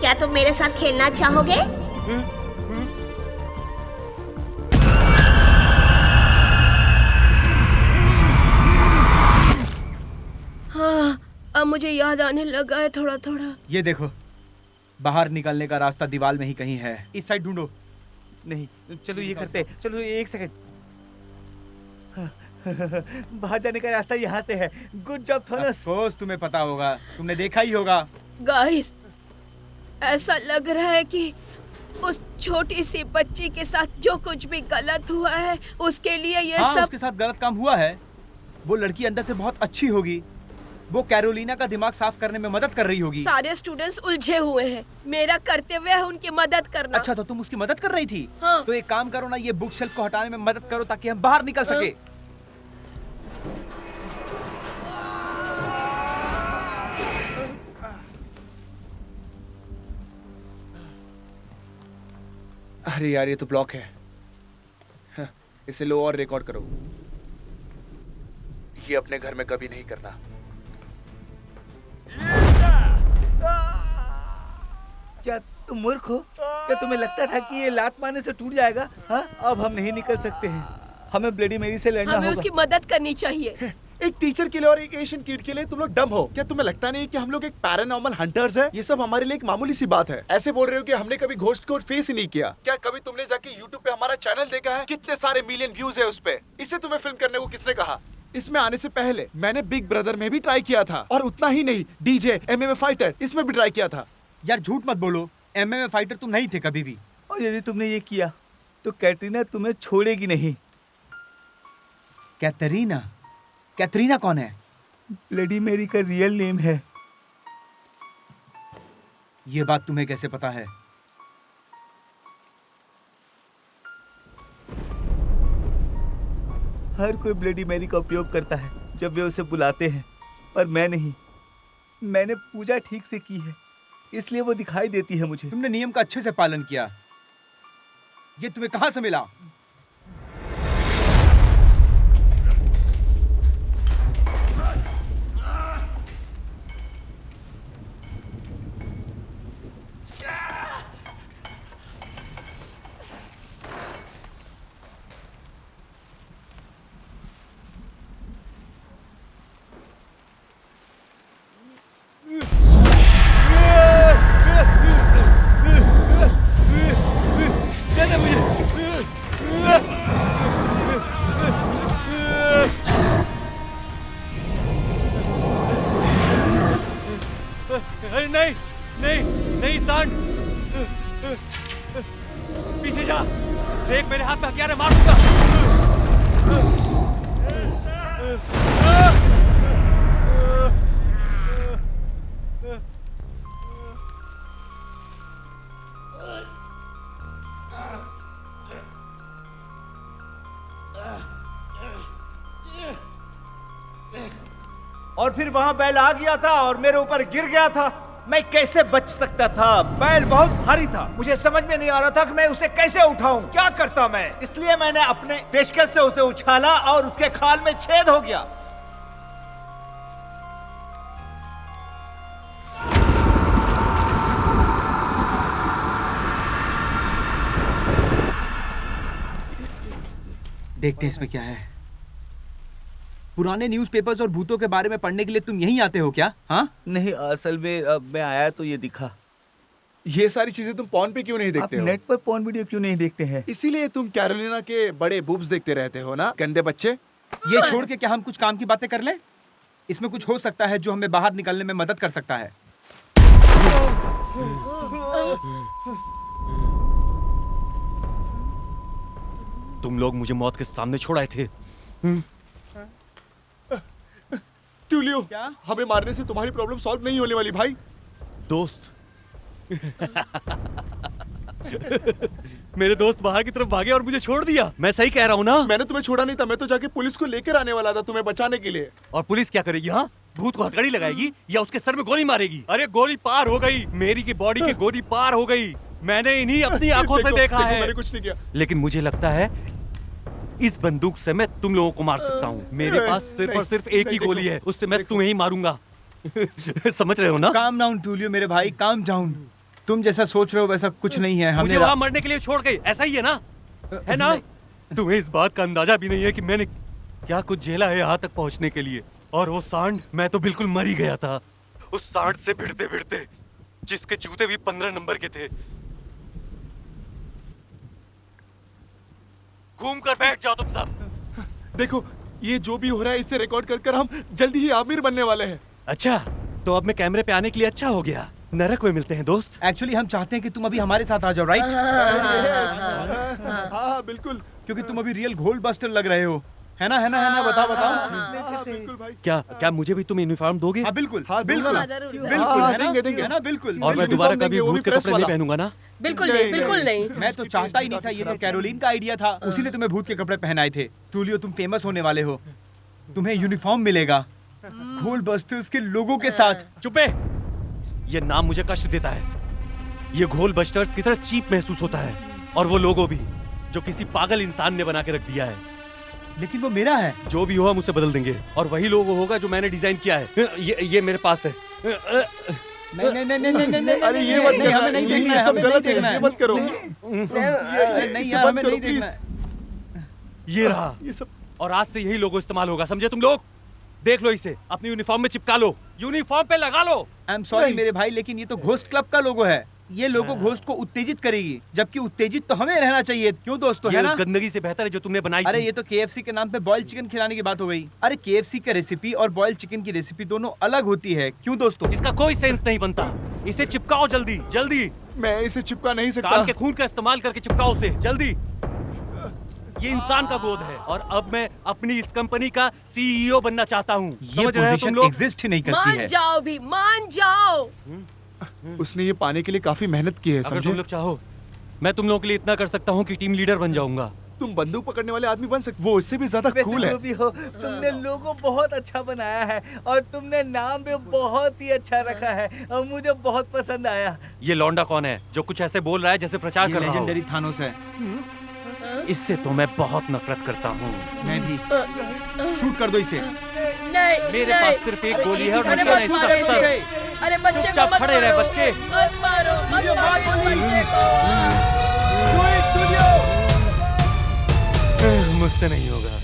क्या तुम मेरे साथ खेलना चाहोगे? हाँ, अब मुझे याद आने लगा है थोड़ा थोड़ा। ये देखो, बाहर निकलने का रास्ता दीवार में ही कहीं है। इस साइड ढूंढो। नहीं, चलो ये करते। चलो एक सेकंड। बाहर जाने का रास्ता यहाँ से है। Good job Thomas. Of course तुम्हें पता होगा, तुमने देखा ही होगा। गाइस, ऐसा लग रहा है कि उस छोटी सी बच्ची के साथ जो कुछ भी गलत हुआ है उसके लिए ये हाँ, सब उसके साथ गलत काम हुआ है। वो लड़की अंदर से बहुत अच्छी होगी। वो कैरोलिना का दिमाग साफ करने में मदद कर रही होगी। सारे स्टूडेंट्स उलझे हुए हैं। मेरा कर्तव्य है उनकी मदद करना। अच्छा, तो तुम उसकी मदद कर रही थी? हाँ। तो एक काम करो ना, ये बुक शेल्फ को हटाने में मदद करो ताकि हम बाहर निकल सके। अरे यार, ये तो ब्लॉक है। हाँ, इसे लो और रिकॉर्ड करो। ये अपने घर में कभी नहीं करना। क्या तुम मूर्ख हो? क्या तुम्हें लगता था कि ये लात मारने से टूट जाएगा? हाँ, अब हम नहीं निकल सकते हैं। हमें ब्लडी मेरी से लड़ना हमें होगा। उसकी मदद करनी चाहिए। एक टीचर के लिए और एक एशियन किड के लिए तुम लोग डम हो। क्या तुम्हें लगता नहीं कि हम लोग एक पैरानॉर्मल हंटर्स हैं? ये सब हमारे लिए एक मामूली सी बात है। ऐसे बोल रहे हो कि हमने कभी घोस्ट को फेस ही नहीं किया। क्या कभी तुमने जाके YouTube पे हमारा चैनल देखा है? कितने सारे मिलियन व्यूज है उस पे। इसे तुम्हें फिल्म करने को किसने कहा? इसमें आने से पहले मैंने बिग ब्रदर में भी ट्राई किया था, और उतना ही नहीं, डीजे MMA फाइटर इसमें भी ट्राई किया था। यार झूठ मत बोलो, MMA फाइटर तुम नहीं थे कभी भी। और यदि तुमने ये किया तो कैटरीना तुम्हें छोड़ेगी नहीं। कैटरीना? कैटरीना कौन है? ब्लडी मेरी का रियल नेम है। ये बात तुम्हें कैसे पता है? हर कोई ब्लडी मैरी का उपयोग करता है जब वे उसे बुलाते हैं, पर मैं नहीं। मैंने पूजा ठीक से की है, इसलिए वो दिखाई देती है मुझे। तुमने नियम का अच्छे से पालन किया। ये तुम्हें कहां से मिला? नहीं नहीं नहीं सांड, पीछे जा, देख मेरे हाथ में हथियार है, मार दूंगा। और फिर वहां बैल आ गया था और मेरे ऊपर गिर गया था। मैं कैसे बच सकता था? बैल बहुत भारी था, मुझे समझ में नहीं आ रहा था कि मैं उसे कैसे उठाऊं, क्या करता मैं। इसलिए मैंने अपने पेशकश से उसे उछाला और उसके खाल में छेद हो गया। देखते हैं इसमें क्या है। पुराने न्यूज़पेपर्स और भूतों के बारे में पढ़ने के लिए तुम यहीं आते हो क्या? हाँ नहीं, असल में मैं आया तो ये दिखा। ये सारी चीजें तुम पॉन पे क्यों नहीं देखते हो? नेट पर पॉर्न वीडियो क्यों नहीं देखते हैं? इसीलिए तुम कैरोलिना के बड़े बूब्स देखते रहते हो ना, गंदे बच्चे। ये छोड़ के क्या हम कुछ काम की बातें कर लें? इसमें कुछ हो सकता है जो हमें बाहर निकलने में मदद कर सकता है। तुम लोग मुझे मौत के सामने छोड़ आए थे। ट्यूलियो, क्या? हमें मारने से तुम्हारी प्रॉब्लम सॉल्व नहीं होने वाली भाई। दोस्त मेरे दोस्त बाहर की तरफ भागे और मुझे छोड़ दिया। मैं सही कह रहा हूँ ना? मैंने तुम्हें छोड़ा नहीं था, मैं तो जाके पुलिस को लेकर आने वाला था तुम्हें बचाने के लिए। और पुलिस क्या करेगी? हाँ, भूत को हथकड़ी लगाएगी या उसके सर में गोली मारेगी? अरे गोली पार हो गई, मेरी की बॉडी की गोली पार हो गई। मैंने इन्हीं अपनी आंखों से देखा है। मैंने कुछ नहीं किया। लेकिन मुझे लगता है इस बंदूक से मैं तुम लोगों को मार सकता हूँ। मेरे पास सिर्फ और सिर्फ एक ही गोली है, उससे मैं तुम्हें ही मारूंगा। समझ रहे हो ना? काम डाउन टूलियो मेरे भाई, काम डाउन। तुम जैसा सोच रहे हो वैसा कुछ नहीं है। मुझे वहां मरने के लिए छोड़ गई, ऐसा ही है ना? है ना? तुम्हें इस बात का अंदाजा भी नहीं है कि मैंने क्या कुछ झेला है यहाँ तक पहुँचने के लिए। और वो सांड, मैं तो बिल्कुल मर ही गया था उस सांड से भिड़ते भिड़ते, जिसके जूते भी 15 नंबर के थे। घूम कर बैठ जाओ तुम सब। देखो, ये जो भी हो रहा है इसे रिकॉर्ड कर हम जल्दी ही आमिर बनने वाले हैं। अच्छा, तो अब मैं कैमरे पे आने के लिए अच्छा हो गया। नरक में मिलते हैं दोस्त। एक्चुअली हम चाहते हैं कि तुम अभी हमारे साथ आ जाओ, राइट? हाँ बिल्कुल, क्योंकि तुम अभी रियल गोल्ड बस्टर लग रहे हो, है ना? बताओ। बिल्कुल भाई। क्या मुझे भी तुम यूनिफॉर्म दोगे? हाँ बिल्कुल, हाँ, बिल्कुल, जरूर, बिल्कुल, देंगे। है ना? बिल्कुल। और मैं दोबारा कभी भूत के कपड़े नहीं पहनूंगा ना? बिल्कुल नहीं, बिल्कुल नहीं। मैं तो चाहता ही नहीं था, ये तो कैरोलिन का आइडिया था, उसी ने तुम्हें भूत के कपड़े पहनाए थे। टूलियो, तुम फेमस होने वाले हो, तुम्हें यूनिफॉर्म मिलेगा गोल्ड बस्टर्स के लोगों के साथ। चुपे! ये नाम मुझे कष्ट देता है। ये घोल बस्टर्स की तरह चीप महसूस होता है, और वो लोगो भी जो किसी पागल इंसान ने बना के रख दिया है। लेकिन वो मेरा है। जो भी हो हम उसे बदल देंगे, और वही लोगो होगा जो मैंने डिजाइन किया है। ये मेरे पास है। नहीं, अरे ये मत नहीं, हमें नहीं देखना है, सब हमें नहीं गलत है, देखना ये है। मत करो। नहीं इसे यार, बंद हमें करो नहीं देखना है। ये रहा, ये सब और आज से यही लोगो इस्तेमाल होगा, समझे तुम लोग? देख लो इसे, अपनी यूनिफॉर्म में चिपका लो, यूनिफॉर्म पे लगा लो। आई एम सॉरी मेरे भाई, लेकिन ये तो घोस्ट क्लब का लोगो है। ये लोगो घोस्ट को उत्तेजित करेगी, जबकि उत्तेजित तो हमें रहना चाहिए। क्यों दोस्तों, ये है ना? उस गंदगी से बेहतर है जो तुमने बनाई अरे थी। ये तो KFC के नाम पे बॉइल्ड चिकन खिलाने की बात हो गई। अरे KFC का रेसिपी और बॉइल्ड चिकन की रेसिपी दोनों अलग होती है। क्यों दोस्तों? इसका कोई सेंस नहीं बनता। इसे चिपकाओ जल्दी जल्दी। मैं इसे चिपका नहीं सकता। काम के खून का इस्तेमाल करके चिपकाओ उसे जल्दी। ये इंसान का गोद है, और अब मैं अपनी इस कंपनी का CEO बनना चाहता हूँ। ये समझ रहे हो तुम पोजीशन लोग? एग्जिस्ट ही नहीं करती मान है। जाओ भी, मान जाओ। उसने ये पाने के लिए काफी मेहनत की है, अगर समझे? तुम लोग चाहो, मैं तुम लोगों के लिए इतना कर सकता हूँ कि टीम लीडर बन जाऊंगा। तुम बंदूक पकड़ने वाले आदमी बन सकते, वो इससे भी ज्यादा कूल है। जो भी हो, तुमने लोगो बहुत अच्छा बनाया है और तुमने नाम भी बहुत ही अच्छा रखा है और मुझे बहुत पसंद आया। ये लौंडा कौन है जो कुछ ऐसे बोल रहा है जैसे प्रचार ये कर रहा लेजेंडरी हो? थानोस है। इससे तो मैं बहुत नफरत करता हूँ। मैं भी। शूट कर दो इसे। नहीं, मेरे नहीं। पास सिर्फ एक गोली है और अरे निशाना मत इसका मारो सर। इसे। अरे बच्चे को चुपचाप मत खड़े रहे मारो। बच्चे। मत मारो, मत मारो बच्चे को। मुझसे नहीं होगा।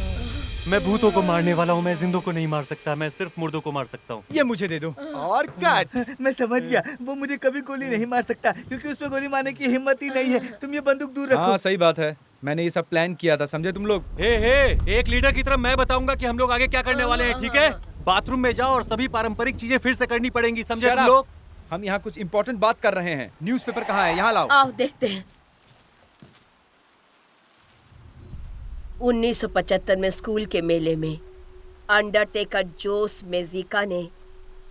मैं भूतों को मारने वाला हूँ, मैं जिंदों को नहीं मार सकता। मैं सिर्फ मुर्दों को मार सकता हूँ। ये मुझे दे दो। और कट। मैं समझ गया, वो मुझे कभी गोली नहीं मार सकता क्योंकि उसमें गोली मारने की हिम्मत ही नहीं है। तुम ये बंदूक दूर रखो। हाँ सही बात है, मैंने ये सब प्लान किया था, समझे तुम लोग? हे, एक लीडर की तरह मैं बताऊंगा कि हम लोग आगे क्या करने वाले हैं, ठीक है? बाथरूम में जाओ और सभी पारंपरिक चीजें फिर से करनी पड़ेंगी, समझे Shut तुम up. लोग? हम यहाँ कुछ इम्पोर्टेंट बात कर रहे हैं। न्यूज़पेपर कहाँ है? यहाँ लाओ। आओ देखते हैं। 1975 में स्कूल के मेले में अंडरटेकर जोस मेजिका ने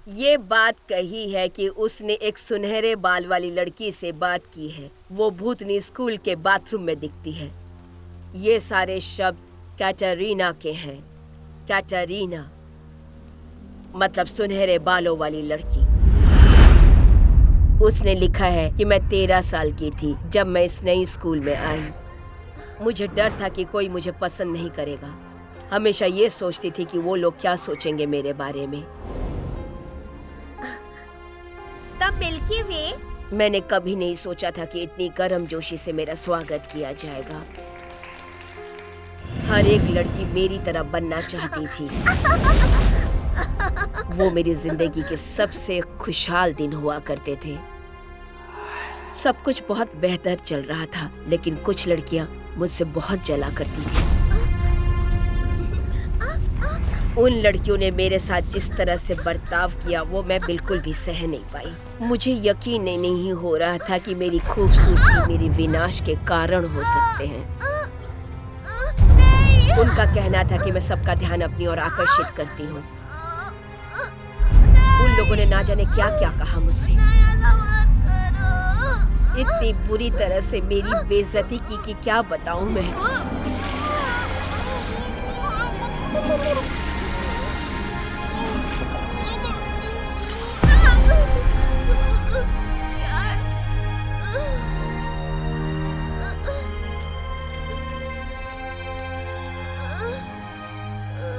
ये बात कही है कि उसने एक सुनहरे बाल वाली लड़की से बात की है। वो भूतनी स्कूल के बाथरूम में दिखती है। ये सारे शब्द कैटरीना के हैं। कैटरीना मतलब सुनहरे बालों वाली लड़की। उसने लिखा है कि मैं 13 साल की थी जब मैं इस नई स्कूल में आई। मुझे डर था कि कोई मुझे पसंद नहीं करेगा। हमेशा ये सोचती थी कि वो लोग क्या सोचेंगे मेरे बारे में। तब मिल्की वे? मैंने कभी नहीं सोचा था कि इतनी गर्मजोशी से मेरा स्वागत किया जाएगा। हर एक लड़की मेरी तरह बनना चाहती थी। वो मेरी जिंदगी के सबसे खुशहाल दिन हुआ करते थे। सब कुछ बहुत बेहतर चल रहा था, लेकिन कुछ लड़कियां मुझसे बहुत जला करती थी। उन लड़कियों ने मेरे साथ जिस तरह से बर्ताव किया वो मैं बिल्कुल भी सह नहीं पाई। मुझे यकीन नहीं हो रहा था कि मेरी खूबसूरती मेरी विनाश के कारण हो सकते हैं। उनका कहना था कि मैं सबका ध्यान अपनी ओर आकर्षित करती हूँ। उन लोगों ने ना जाने क्या क्या कहा मुझसे। इतनी बुरी तरह से मेरी बेइज्जती की कि क्या बताऊं मैं।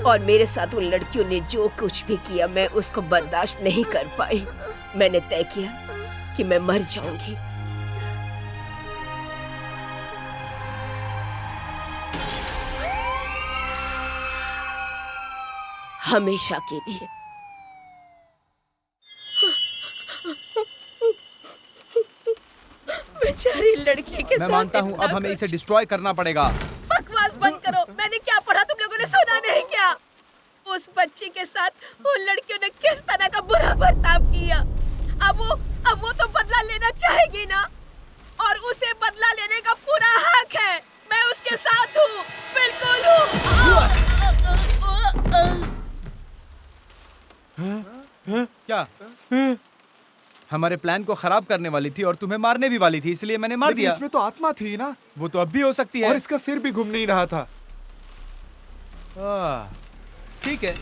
और मेरे साथ उन लड़कियों ने जो कुछ भी किया मैं उसको बर्दाश्त नहीं कर पाई। मैंने तय किया कि मैं मर जाऊंगी। हमेशा के लिए। बेचारी लड़की के साथ। मैं मानता हूँ अब हमें इसे डिस्ट्रॉय करना पड़ेगा। बकवास बंद करो। मैंने क्या पढ़ा तुम लोगों ने सुना नहीं क्या? उस बच्ची के साथ उन लड़कियों ने किस तरह का बुरा बर्ताव किया। अब वो तो बदला लेना चाहेगी ना, और उसे बदला लेने का पूरा हक है। मैं उसके साथ हूँ, बिल्कुल हूँ। क्या? हमारे प्लान को खराब करने वाली थी और तुम्हें मारने भी वाली थी, इसलिए मैंने मार दिया। इसमें तो आत्मा थी ना। वो तो अब भी हो सकती है। और इसका सिर भी घूम नहीं रहा था। ठीक है,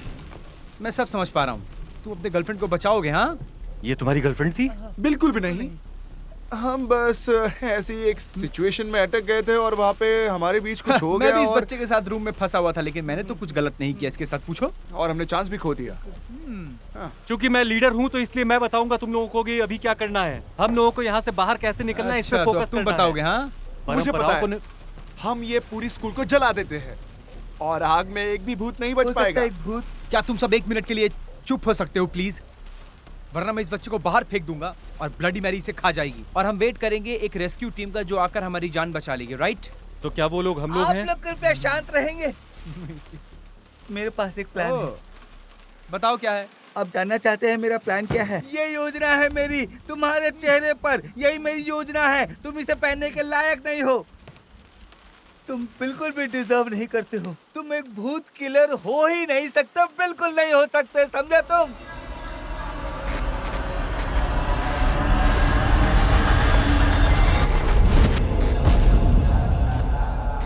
मैं सब समझ पा रहा हूँ। तुम अपने गर्लफ्रेंड को बचाओगे? हाँ, ये तुम्हारी गर्लफ्रेंड थी? बिल्कुल भी नहीं। हम बस ऐसी एक सिचुएशन में अटक गए थे और वहाँ पे हमारे बीच कुछ हो गया। मैं भी इस बच्चे के साथ रूम में फंसा हुआ था, लेकिन मैंने तो कुछ गलत नहीं किया। इसके साथ पूछो। और हमने चांस भी खो दिया। क्योंकि मैं लीडर हूँ तो इसलिए मैं बताऊंगा तुम लोगों को कि अभी क्या करना है। हम लोगों को यहाँ से बाहर कैसे निकलना है, इस पे फोकस तुम बताओगे? हाँ, मुझे पता है। हम ये पूरी स्कूल को जला देते हैं और आग में एक भी भूत नहीं बच पाएगा। एक भूत? क्या तुम सब 1 मिनट के लिए चुप हो सकते हो प्लीज? वरना मैं इस बच्चे को बाहर फेंक दूंगा और ब्लडी मैरी इसे खा जाएगी। और हम वेट करेंगे एक रेस्क्यू टीम का जो आकर हमारी जान बचा लेगी। राइट? तो क्या वो लोग हम लोग हैं? आप लोग कृपया शांत रहेंगे। मेरे पास एक प्लान है। बताओ क्या है? आप जानना चाहते हैं मेरा प्लान क्या है? ये योजना है मेरी, तुम्हारे चेहरे पर। यही मेरी योजना है। तुम इसे पहनने के लायक नहीं हो। तुम बिल्कुल भी डिजर्व नहीं करते हो। तुम एक भूत किलर हो ही नहीं सकते, बिल्कुल नहीं हो सकते, समझे तुम?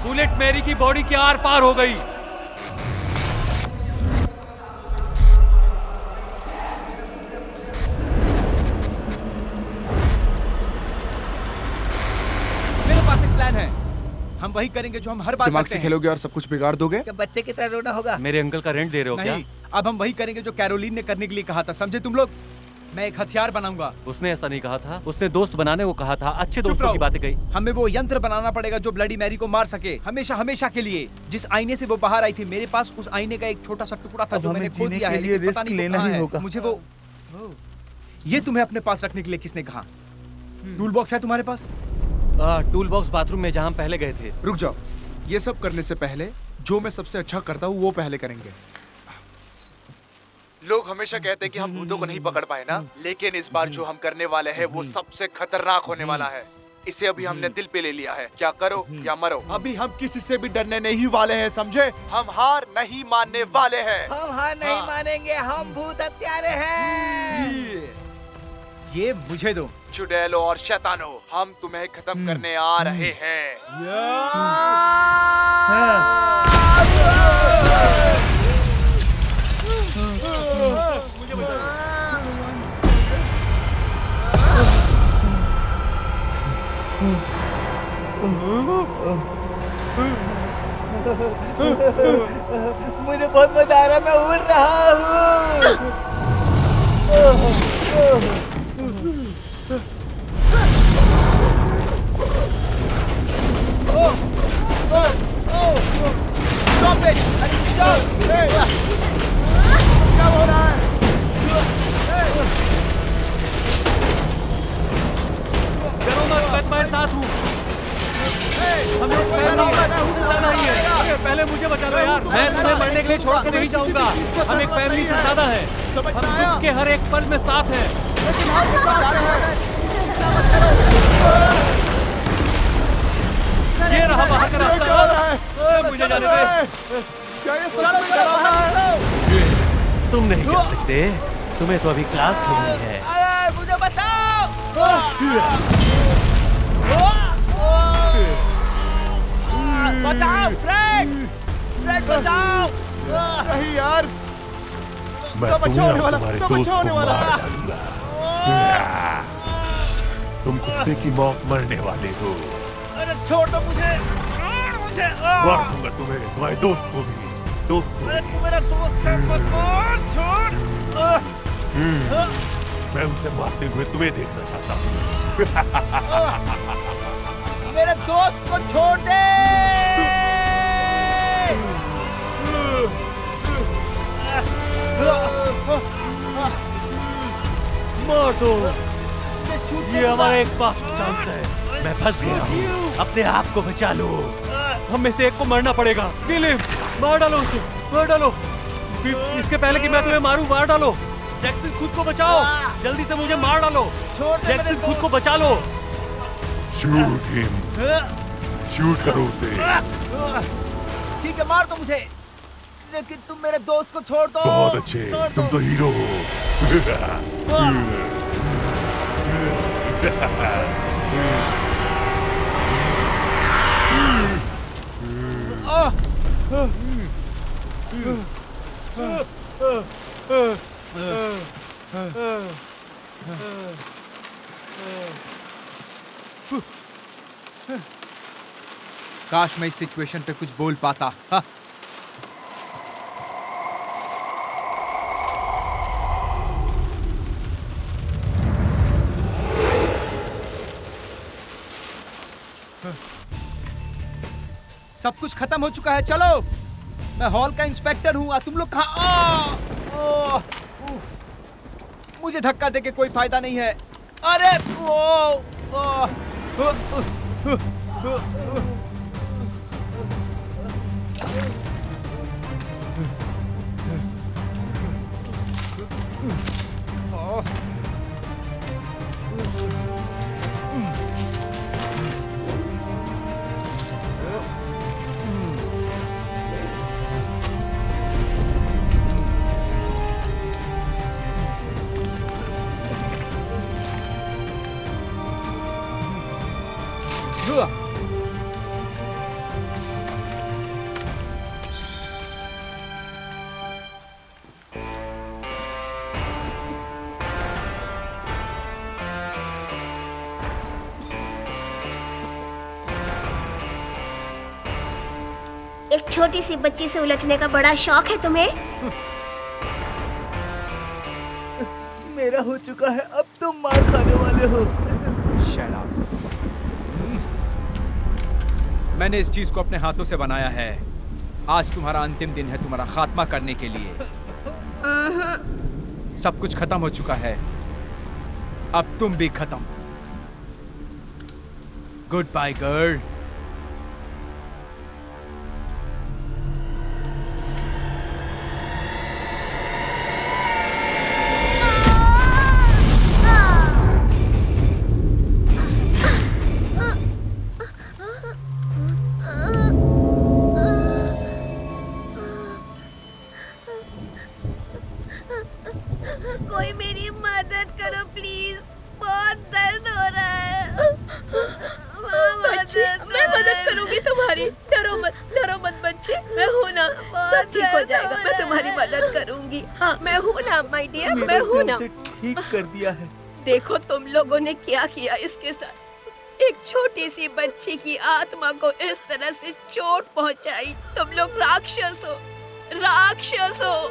बुलेट मेरी की बॉडी के आर पार हो गई। मेरे पास एक प्लान है। हम वही करेंगे जो हम हर बार दिमाग करते से हैं। खेलोगे और सब कुछ बिगाड़ दोगे? क्या बच्चे की तरह रोना होगा? मेरे अंकल का रेंट दे रहे हो क्या? नहीं, अब हम वही करेंगे जो कैरोलिन ने करने के लिए कहा था। समझे तुम लोग? मैं एक हथियार बनाऊंगा। उसने ऐसा नहीं कहा था। उसने दोस्त बनाने को कहा था। अच्छे दोस्तों की बातें कही। हमें वो यंत्र बनाना पड़ेगा जो ब्लडी मैरी को मार सके, हमेशा हमेशा के लिए। जिस आईने से वो बाहर आई थी, मेरे पास उस आईने का एक छोटा सा टुकड़ा था जो मैंने खो दिया है। लेकिन पता नहीं वो कहाँ है। मुझे वो ये तुम्हें अपने पास रखने के लिए किसने कहा? टूल बॉक्स है तुम्हारे पास? टूल बॉक्स बाथरूम में जहाँ हम पहले गए थे। रुक जाओ। ये सब करने से पहले जो मैं सबसे अच्छा करता हूँ वो पहले करेंगे। लोग हमेशा कहते हैं कि हम भूतों को नहीं पकड़ पाए ना, लेकिन इस बार जो हम करने वाले हैं वो सबसे खतरनाक होने वाला है। इसे अभी हमने दिल पे ले लिया है, क्या करो या मरो। अभी हम किसी से भी डरने नहीं वाले हैं, समझे? हम हार नहीं मानने वाले हैं। हम हार नहीं मानेंगे, हम भूत हत्यारे हैं। ये मुझे दो। चुड़ैलो और शैतानो, हम तुम्हें खत्म करने आ रहे हैं। मुझे बहुत मजा आ रहा है, मैं उड़ रहा हूँ। Stop it! क्या हो रहा है? डरो मत, मैं तुम्हारे साथ हूँ। हम लोग ज्यादा ही है। पहले मुझे बचा दो यार, मैं तुम्हें मरने के लिए छोड़ के नहीं जाऊंगा। हम एक फैमिली से ज्यादा है, हम दुख के हर एक पल में साथ हैं। ये रहा बाहर का रास्ता, मुझे जाने दे। क्या ये सच में डरावना है? तुम नहीं कर सकते, तुम्हें तो अभी क्लास लेनी है। अरे मुझे बचाओ! बचाओ फ्रेड! फ्रेड बचाओ! नहीं यार, सब अच्छा होने वाला, सब अच्छा होने वाला। तुम कुत्ते की मौत मरने वाले हो। अरे छोड़ दो मुझे, छोड़ मुझे। मार दूंगा तुम्हें, तुम्हारे दोस्त को भी, दोस्त को अरे भी। तू मेरा दोस्त है, मत मार, छोड़। मैं उसे मारते हुए तुम्हें देखना चाहता हूँ। मेरे दोस्त को छोड़ दे। मार दो, ये हमारा एक पास चांस है। मैं फंस गया हूँ, अपने आप को बचा लो। हम में से एक को मरना पड़ेगा। किल हिम, मार डालो उसे, मार डालो। इसके पहले कि मैं तुम्हें मारूं, मार डालो। जैक्सन खुद को बचाओ, जल्दी से मुझे मार डालो। जैक्सन खुद को बचा लो। शूट हिम, शूट करो उसे। ठीक है, मार दो मुझे, लेकिन तुम मेरे दोस्त को छोड़ दो। बहुत अच्छे, तुम तो हीरो हो। काश मैं इस सिचुएशन पे कुछ बोल पाता। हाँ। सब कुछ खत्म हो चुका है, चलो। मैं हॉल का इंस्पेक्टर हूँ, तुम लोग कहाँ? मुझे धक्का देके कोई फायदा नहीं है। अरे एक छोटी सी बच्ची से उलझने का बड़ा शौक है तुम्हें? मेरा हो चुका है, अब तुम मार खाने वाले हो। Shut up. मैंने इस चीज को अपने हाथों से बनाया है। आज तुम्हारा अंतिम दिन है तुम्हारा खात्मा करने के लिए। सब कुछ खत्म हो चुका है, अब तुम भी खत्म। Good bye girl. कोई मेरी मदद करो प्लीज, बहुत दर्द हो रहा है। मैं मदद करूंगी तुम्हारी, डरो मत बच्चे, मैं हूँ ना, सब ठीक हो जाएगा, मैं तुम्हारी मदद करूंगी। हाँ मैं हूँ ना माय डियर, मैं हूँ ना। ठीक कर दिया है। देखो तुम लोगों ने क्या किया इसके साथ, एक छोटी सी बच्ची की आत्मा को इस तरह से चोट पहुंचाई। तुम लोग राक्षस हो, राक्षस हो।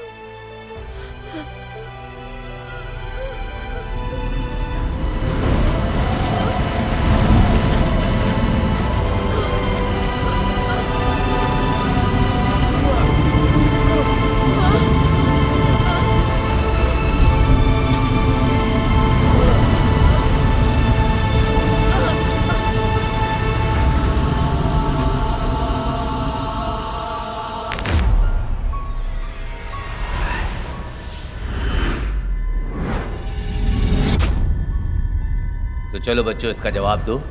तो चलो बच्चों, इसका जवाब दो।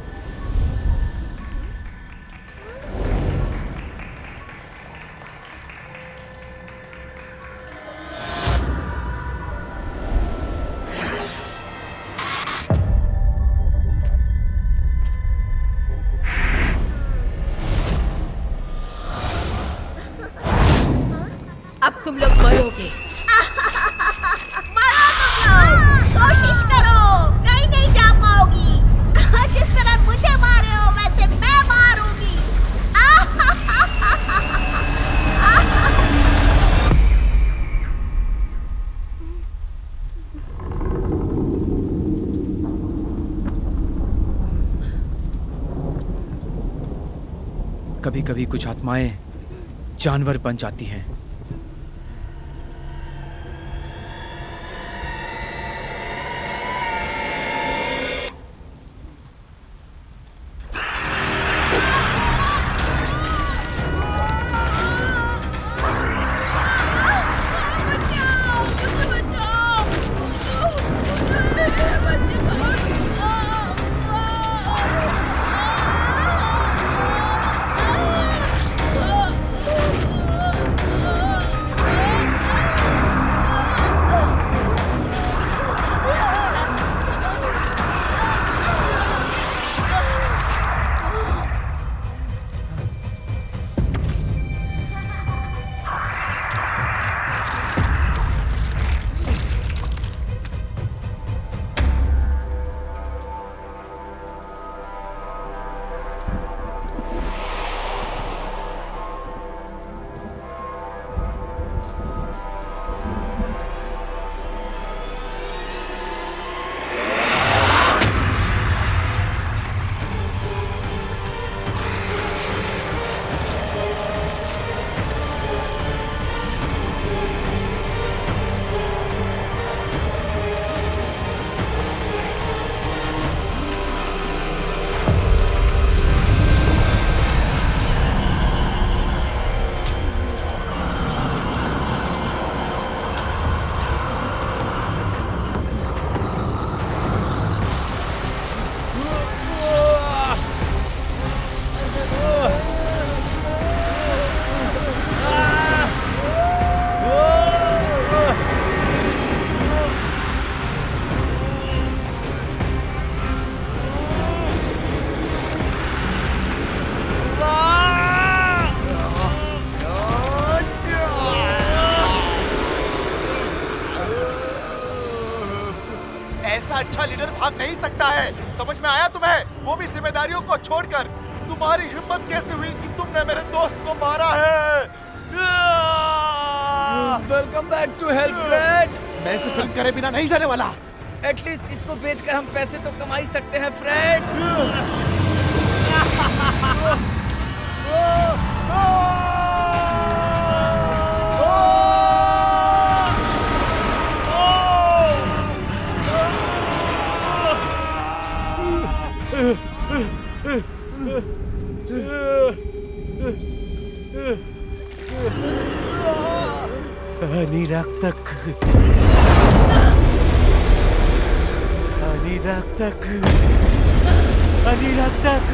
अब तुम लोग मरोगे। मरो तुम लोग, कोशिश करो, कहीं नहीं जा पाओगी। जिस तरह मुझे मारे हो वैसे मैं मारूंगी। कभी कभी कुछ आत्माएं जानवर बन जाती हैं। ऐसा अच्छा लीडर भाग नहीं सकता है, समझ में आया तुम्हें? वो भी जिम्मेदारियों को छोड़कर। तुम्हारी हिम्मत कैसे हुई कि तुमने मेरे दोस्त को मारा है? Welcome back to help Fred. मैं इसे फिल्म करे बिना नहीं जाने वाला। एटलीस्ट इसको बेचकर हम पैसे तो कमा ही सकते हैं फ्रेड। निरक्तक, निरक्तक, निरक्तक।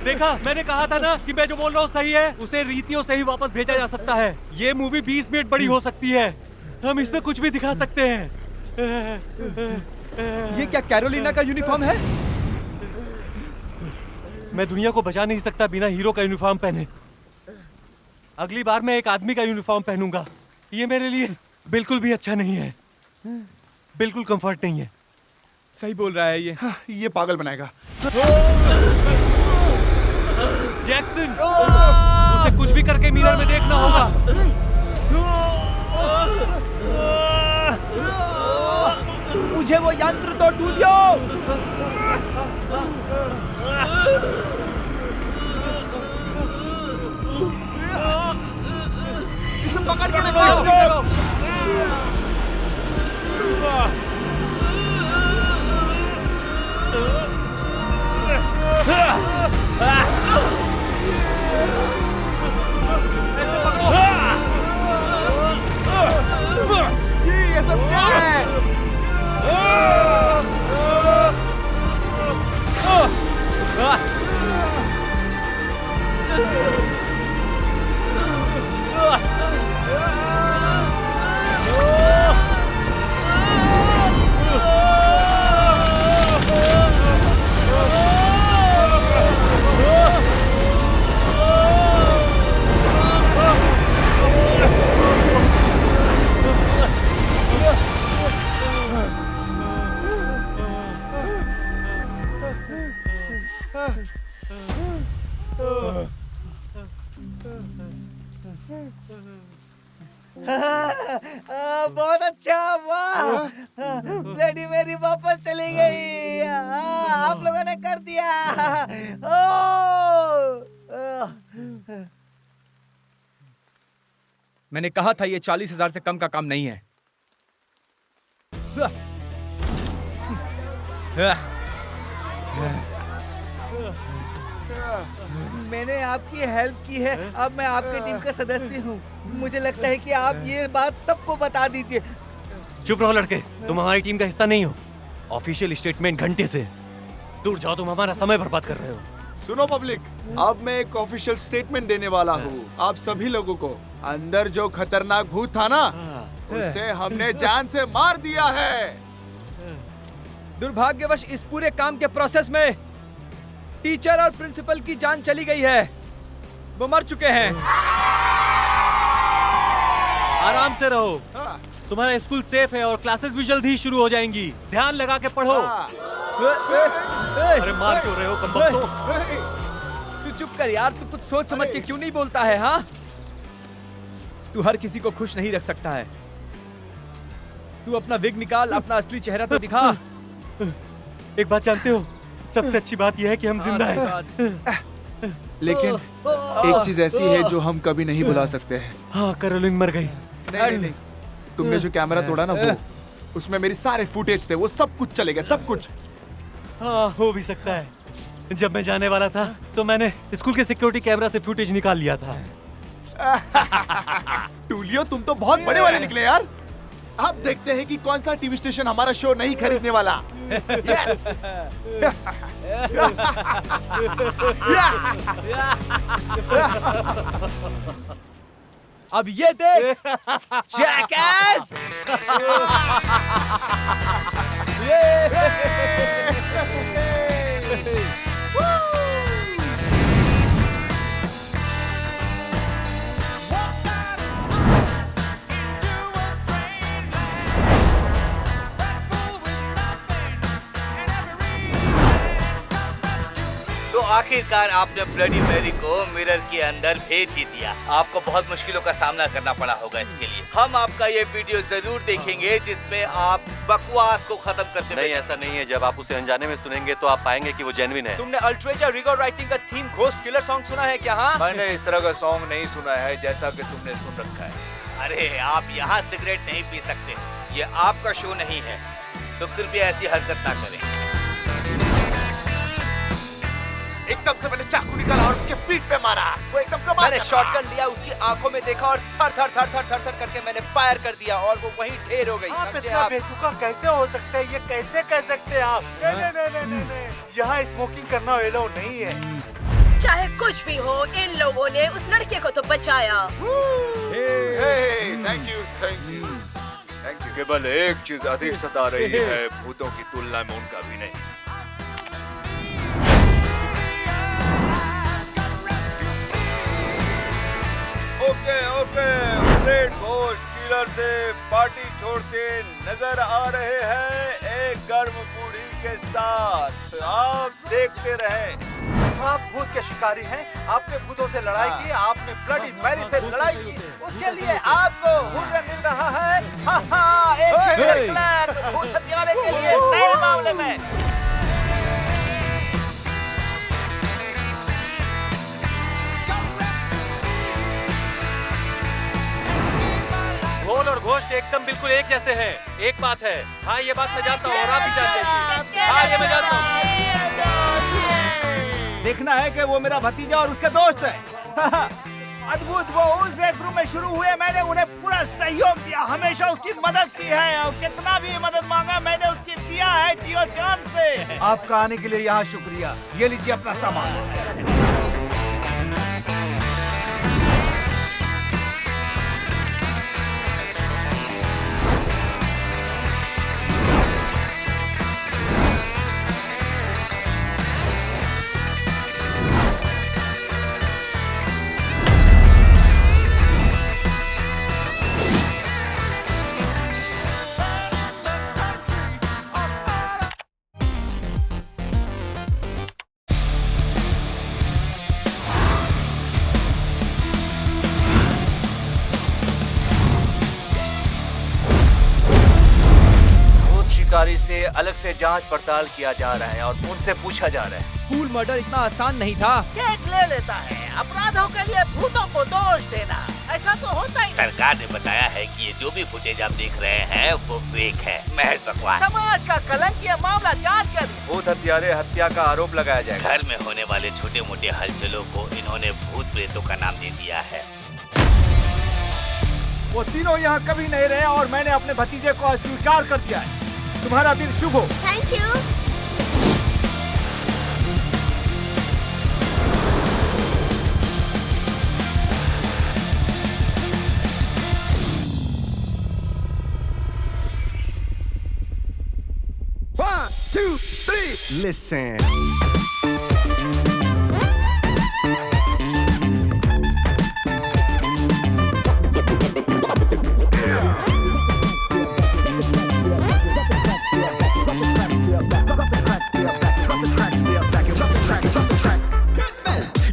देखा, मैंने कहा था ना कि मैं जो बोल रहा हूँ सही है। उसे रीतियों से ही वापस भेजा जा सकता है। ये मूवी 20 मिनट बड़ी हो सकती है। हम इसमें कुछ भी दिखा सकते हैं। ये क्या कैरोलिना का यूनिफॉर्म है? मैं दुनिया को बचा नहीं सकता बिना हीरो का यूनिफॉर्म पहने। अगली बार मैं एक आदमी का यूनिफॉर्म पहनूंगा। ये मेरे लिए बिल्कुल भी अच्छा नहीं है। बिल्कुल कंफर्ट नहीं है। सही बोल रहा है ये। ये पागल बनाएगा। जैक्सन, उसे कुछ भी करके मिरर में देखना होगा। मुझे वो यंत्र तो ढूंढियो। इसे पकड़ के रखो। ये सब क्या है? बहुत अच्छा, वाह! ब्लडी मेरी वापस चली गई। आप लोगों ने कर दिया। मैंने कहा था ये 40,000 से कम का काम नहीं है। मैंने आपकी हेल्प की है। अब मैं आपके टीम का सदस्य हूँ। मुझे लगता है कि आप ये बात सबको बता दीजिए। चुप रहो लड़के, तुम हमारी टीम का हिस्सा नहीं हो। ऑफिशियल स्टेटमेंट घंटे से दूर जाओ, तुम हमारा समय बर्बाद कर रहे हो। सुनो पब्लिक, अब मैं एक ऑफिशियल स्टेटमेंट देने वाला हूँ आप सभी लोगों को। अंदर जो खतरनाक भूत था ना, उसे हमने जान से मार दिया है। दुर्भाग्यवश इस पूरे काम के प्रोसेस में टीचर और प्रिंसिपल की जान चली गई है। वो मर चुके हैं। आराम से रहो, तुम्हारा स्कूल सेफ है और क्लासेस भी जल्द ही शुरू हो जाएंगी। ध्यान लगा के पढ़ो। अरे मार क्यों रहे हो कमबख्तो? तू चुप कर यार, तू कुछ सोच समझ के क्यों नहीं बोलता है? हाँ, तू हर किसी को खुश नहीं रख सकता है। तू अपना विग निकाल, अपना असली चेहरा तो दिखा। एक बात जानते हो, सबसे अच्छी बात यह है कि हम जिंदा हैं। लेकिन एक चीज ऐसी है जो हम कभी नहीं भुला सकते हैं। हाँ, कैरोलिन मर गई। नहीं। तुमने जो कैमरा तोड़ा ना, वो उसमें मेरी सारे फुटेज थे। वो सब कुछ चले गए, सब कुछ। हाँ, हो भी सकता है। जब मैं जाने वाला था तो मैंने स्कूल के सिक्योरिटी कैमरा से फुटेज निकाल लिया था। टूलियो, तुम तो बहुत बड़े वाले निकले यार। अब देखते हैं कि कौन सा टीवी स्टेशन हमारा शो नहीं खरीदने वाला। यस। अब ये देख, जैकास! तो आखिरकार आपने ब्लडी मैरी को मिरर के अंदर भेज ही दिया। आपको बहुत मुश्किलों का सामना करना पड़ा होगा इसके लिए। हम आपका ये वीडियो जरूर देखेंगे जिसमें आप बकवास को खत्म करते। नहीं, ऐसा नहीं है। जब आप उसे अनजाने में सुनेंगे तो आप पाएंगे कि वो जेन्युइन है। तुमने अल्ट्रेजा रिगो राइटिंग का थीम घोस्ट किलर सॉन्ग सुना है क्या? हाँ, मैंने इस तरह का सॉन्ग नहीं सुना है जैसा कि तुमने सुन रखा है। अरे, आप यहाँ सिगरेट नहीं पी सकते, ये आपका शो नहीं है, तो कृपया ऐसी हरकत ना करें। एकदम से मैंने चाकू निकाला और उसके पीठ पे मारा। वो एकदम कमाल मैंने कर रहा। शॉटगन लिया, उसकी आंखों में देखा और थर थर थर थर थर थर करके मैंने फायर कर दिया और वो वहीं ढेर हो गई। समझे इतना आप? बेतुका कैसे हो सकता है? ये कैसे कह सकते हैं आप? नहीं। यहाँ स्मोकिंग करना एलाउ नहीं है। चाहे कुछ भी हो, इन लोगों ने उस लड़के को तो बचाया। Thank you. केवल एक चीज अधिक सता रही है, भूतों की तुलना में उनका भी नहीं। ओके फ्रेड घोष किलर से पार्टी छोड़ते नजर आ रहे हैं एक गर्म बूढ़ी के साथ। आप देखते रहे। तो आप भूत के शिकारी हैं, आपने भूतों से लड़ाई की, आपने ब्लडी मैरी से लड़ाई की, उसके लिए आपको हुर्रे मिल रहा है। एक क्लैप भूत हथियारे के लिए नए मामले में। घोल और घोष्ट एकदम बिल्कुल एक जैसे हैं। एक बात है, हाँ ये बात मैं जानता हूँ और आप भी जानते हैं। हाँ ये मैं जानता हूँ। देखना है कि वो मेरा भतीजा और उसके दोस्त है। अद्भुत। वो उस बेडरूम में शुरू हुए, मैंने उन्हें पूरा सहयोग दिया, हमेशा उसकी मदद की है और कितना भी मदद मांगा मैंने उसकी दिया है जियो जान से। आपका आने के लिए यहाँ शुक्रिया। ये लीजिए अपना सामान। शिकारी से अलग से जांच पड़ताल किया जा रहा है और उनसे पूछा जा रहा है। स्कूल मर्डर इतना आसान नहीं था। केक ले लेता है, अपराधों के लिए भूतों को दोष देना, ऐसा तो होता ही। सरकार ने बताया है कि ये जो भी फुटेज आप देख रहे हैं वो फेक है, महज बकवास। समाज का कलंक, ये मामला जांच कर। भूत हत्यारे हत्या का आरोप लगाया जाएगा। घर में होने वाले छोटे मोटे हलचलों को इन्होंने भूत प्रेतों का नाम दे दिया है। वो तीनों यहाँ कभी नहीं रहे और मैंने अपने भतीजे को अस्वीकार कर दिया है। तुम्हारा दिन शुभ हो। Thank you. One, two, three. Listen.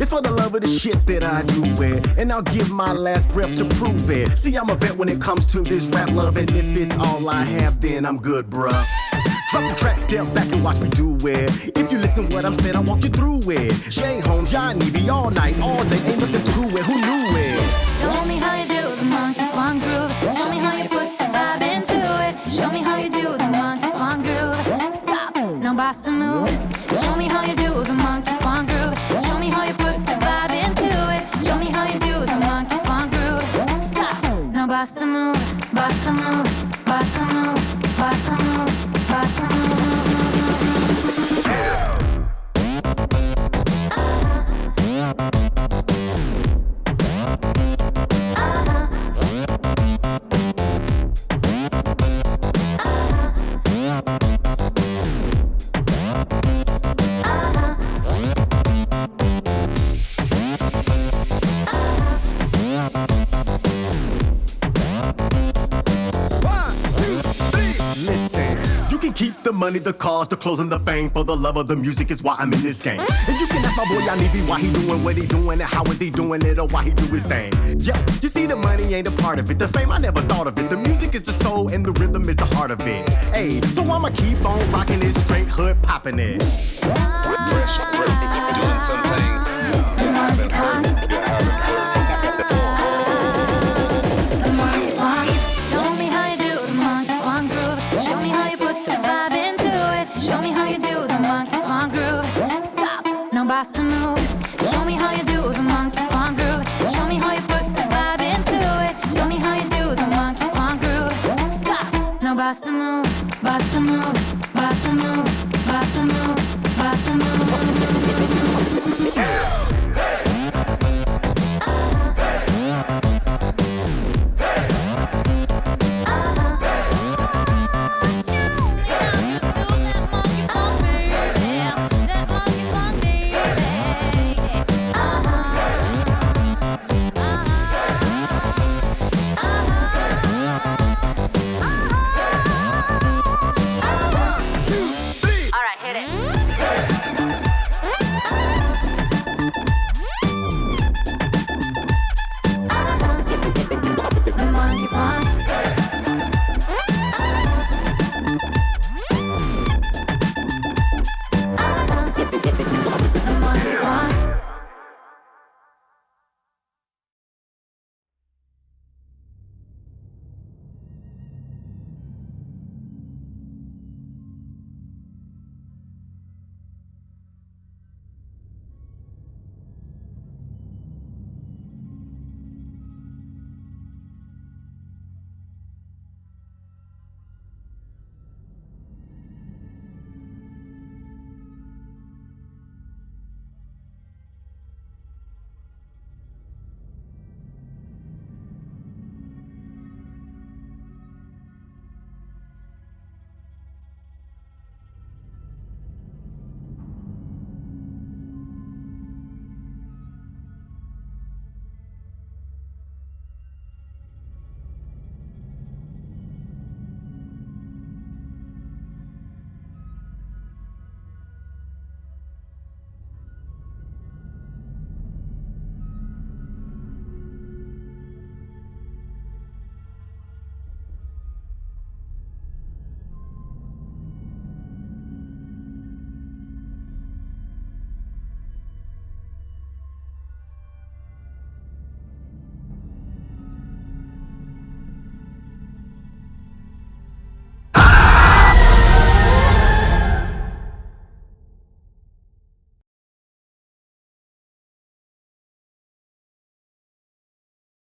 It's for the love of the shit that I do it, and I'll give my last breath to prove it. See, I'm a vet when it comes to this rap love, and if it's all I have, then I'm good, bruh. Drop the track, step back and watch me do it. If you listen what I'm saying, I'll walk you through it. Shay Holmes, John Evie, all night, all day, ain't nothing to it. Who knew it? Show me how you do the monkey funk groove. Show me how you put the vibe into it. Show me how you do the monkey funk groove. Stop, no Boston move. Show me how you do the monkey funk groove. Show me how you put the vibe into it. Show me how you do the monkey funk groove. Stop, no Boston move, Boston move, Boston move, Boston move, Boston move. Keep the money, the cars, the clothes, and the fame. For the love of the music is why I'm in this game. And you can ask my boy Yanivi why he doing what he doing and how is he doing it or why he do his thing. Yeah, you see the money ain't a part of it. The fame I never thought of it. The music is the soul and the rhythm is the heart of it. Hey, so I'ma keep on rocking it straight hood popping it.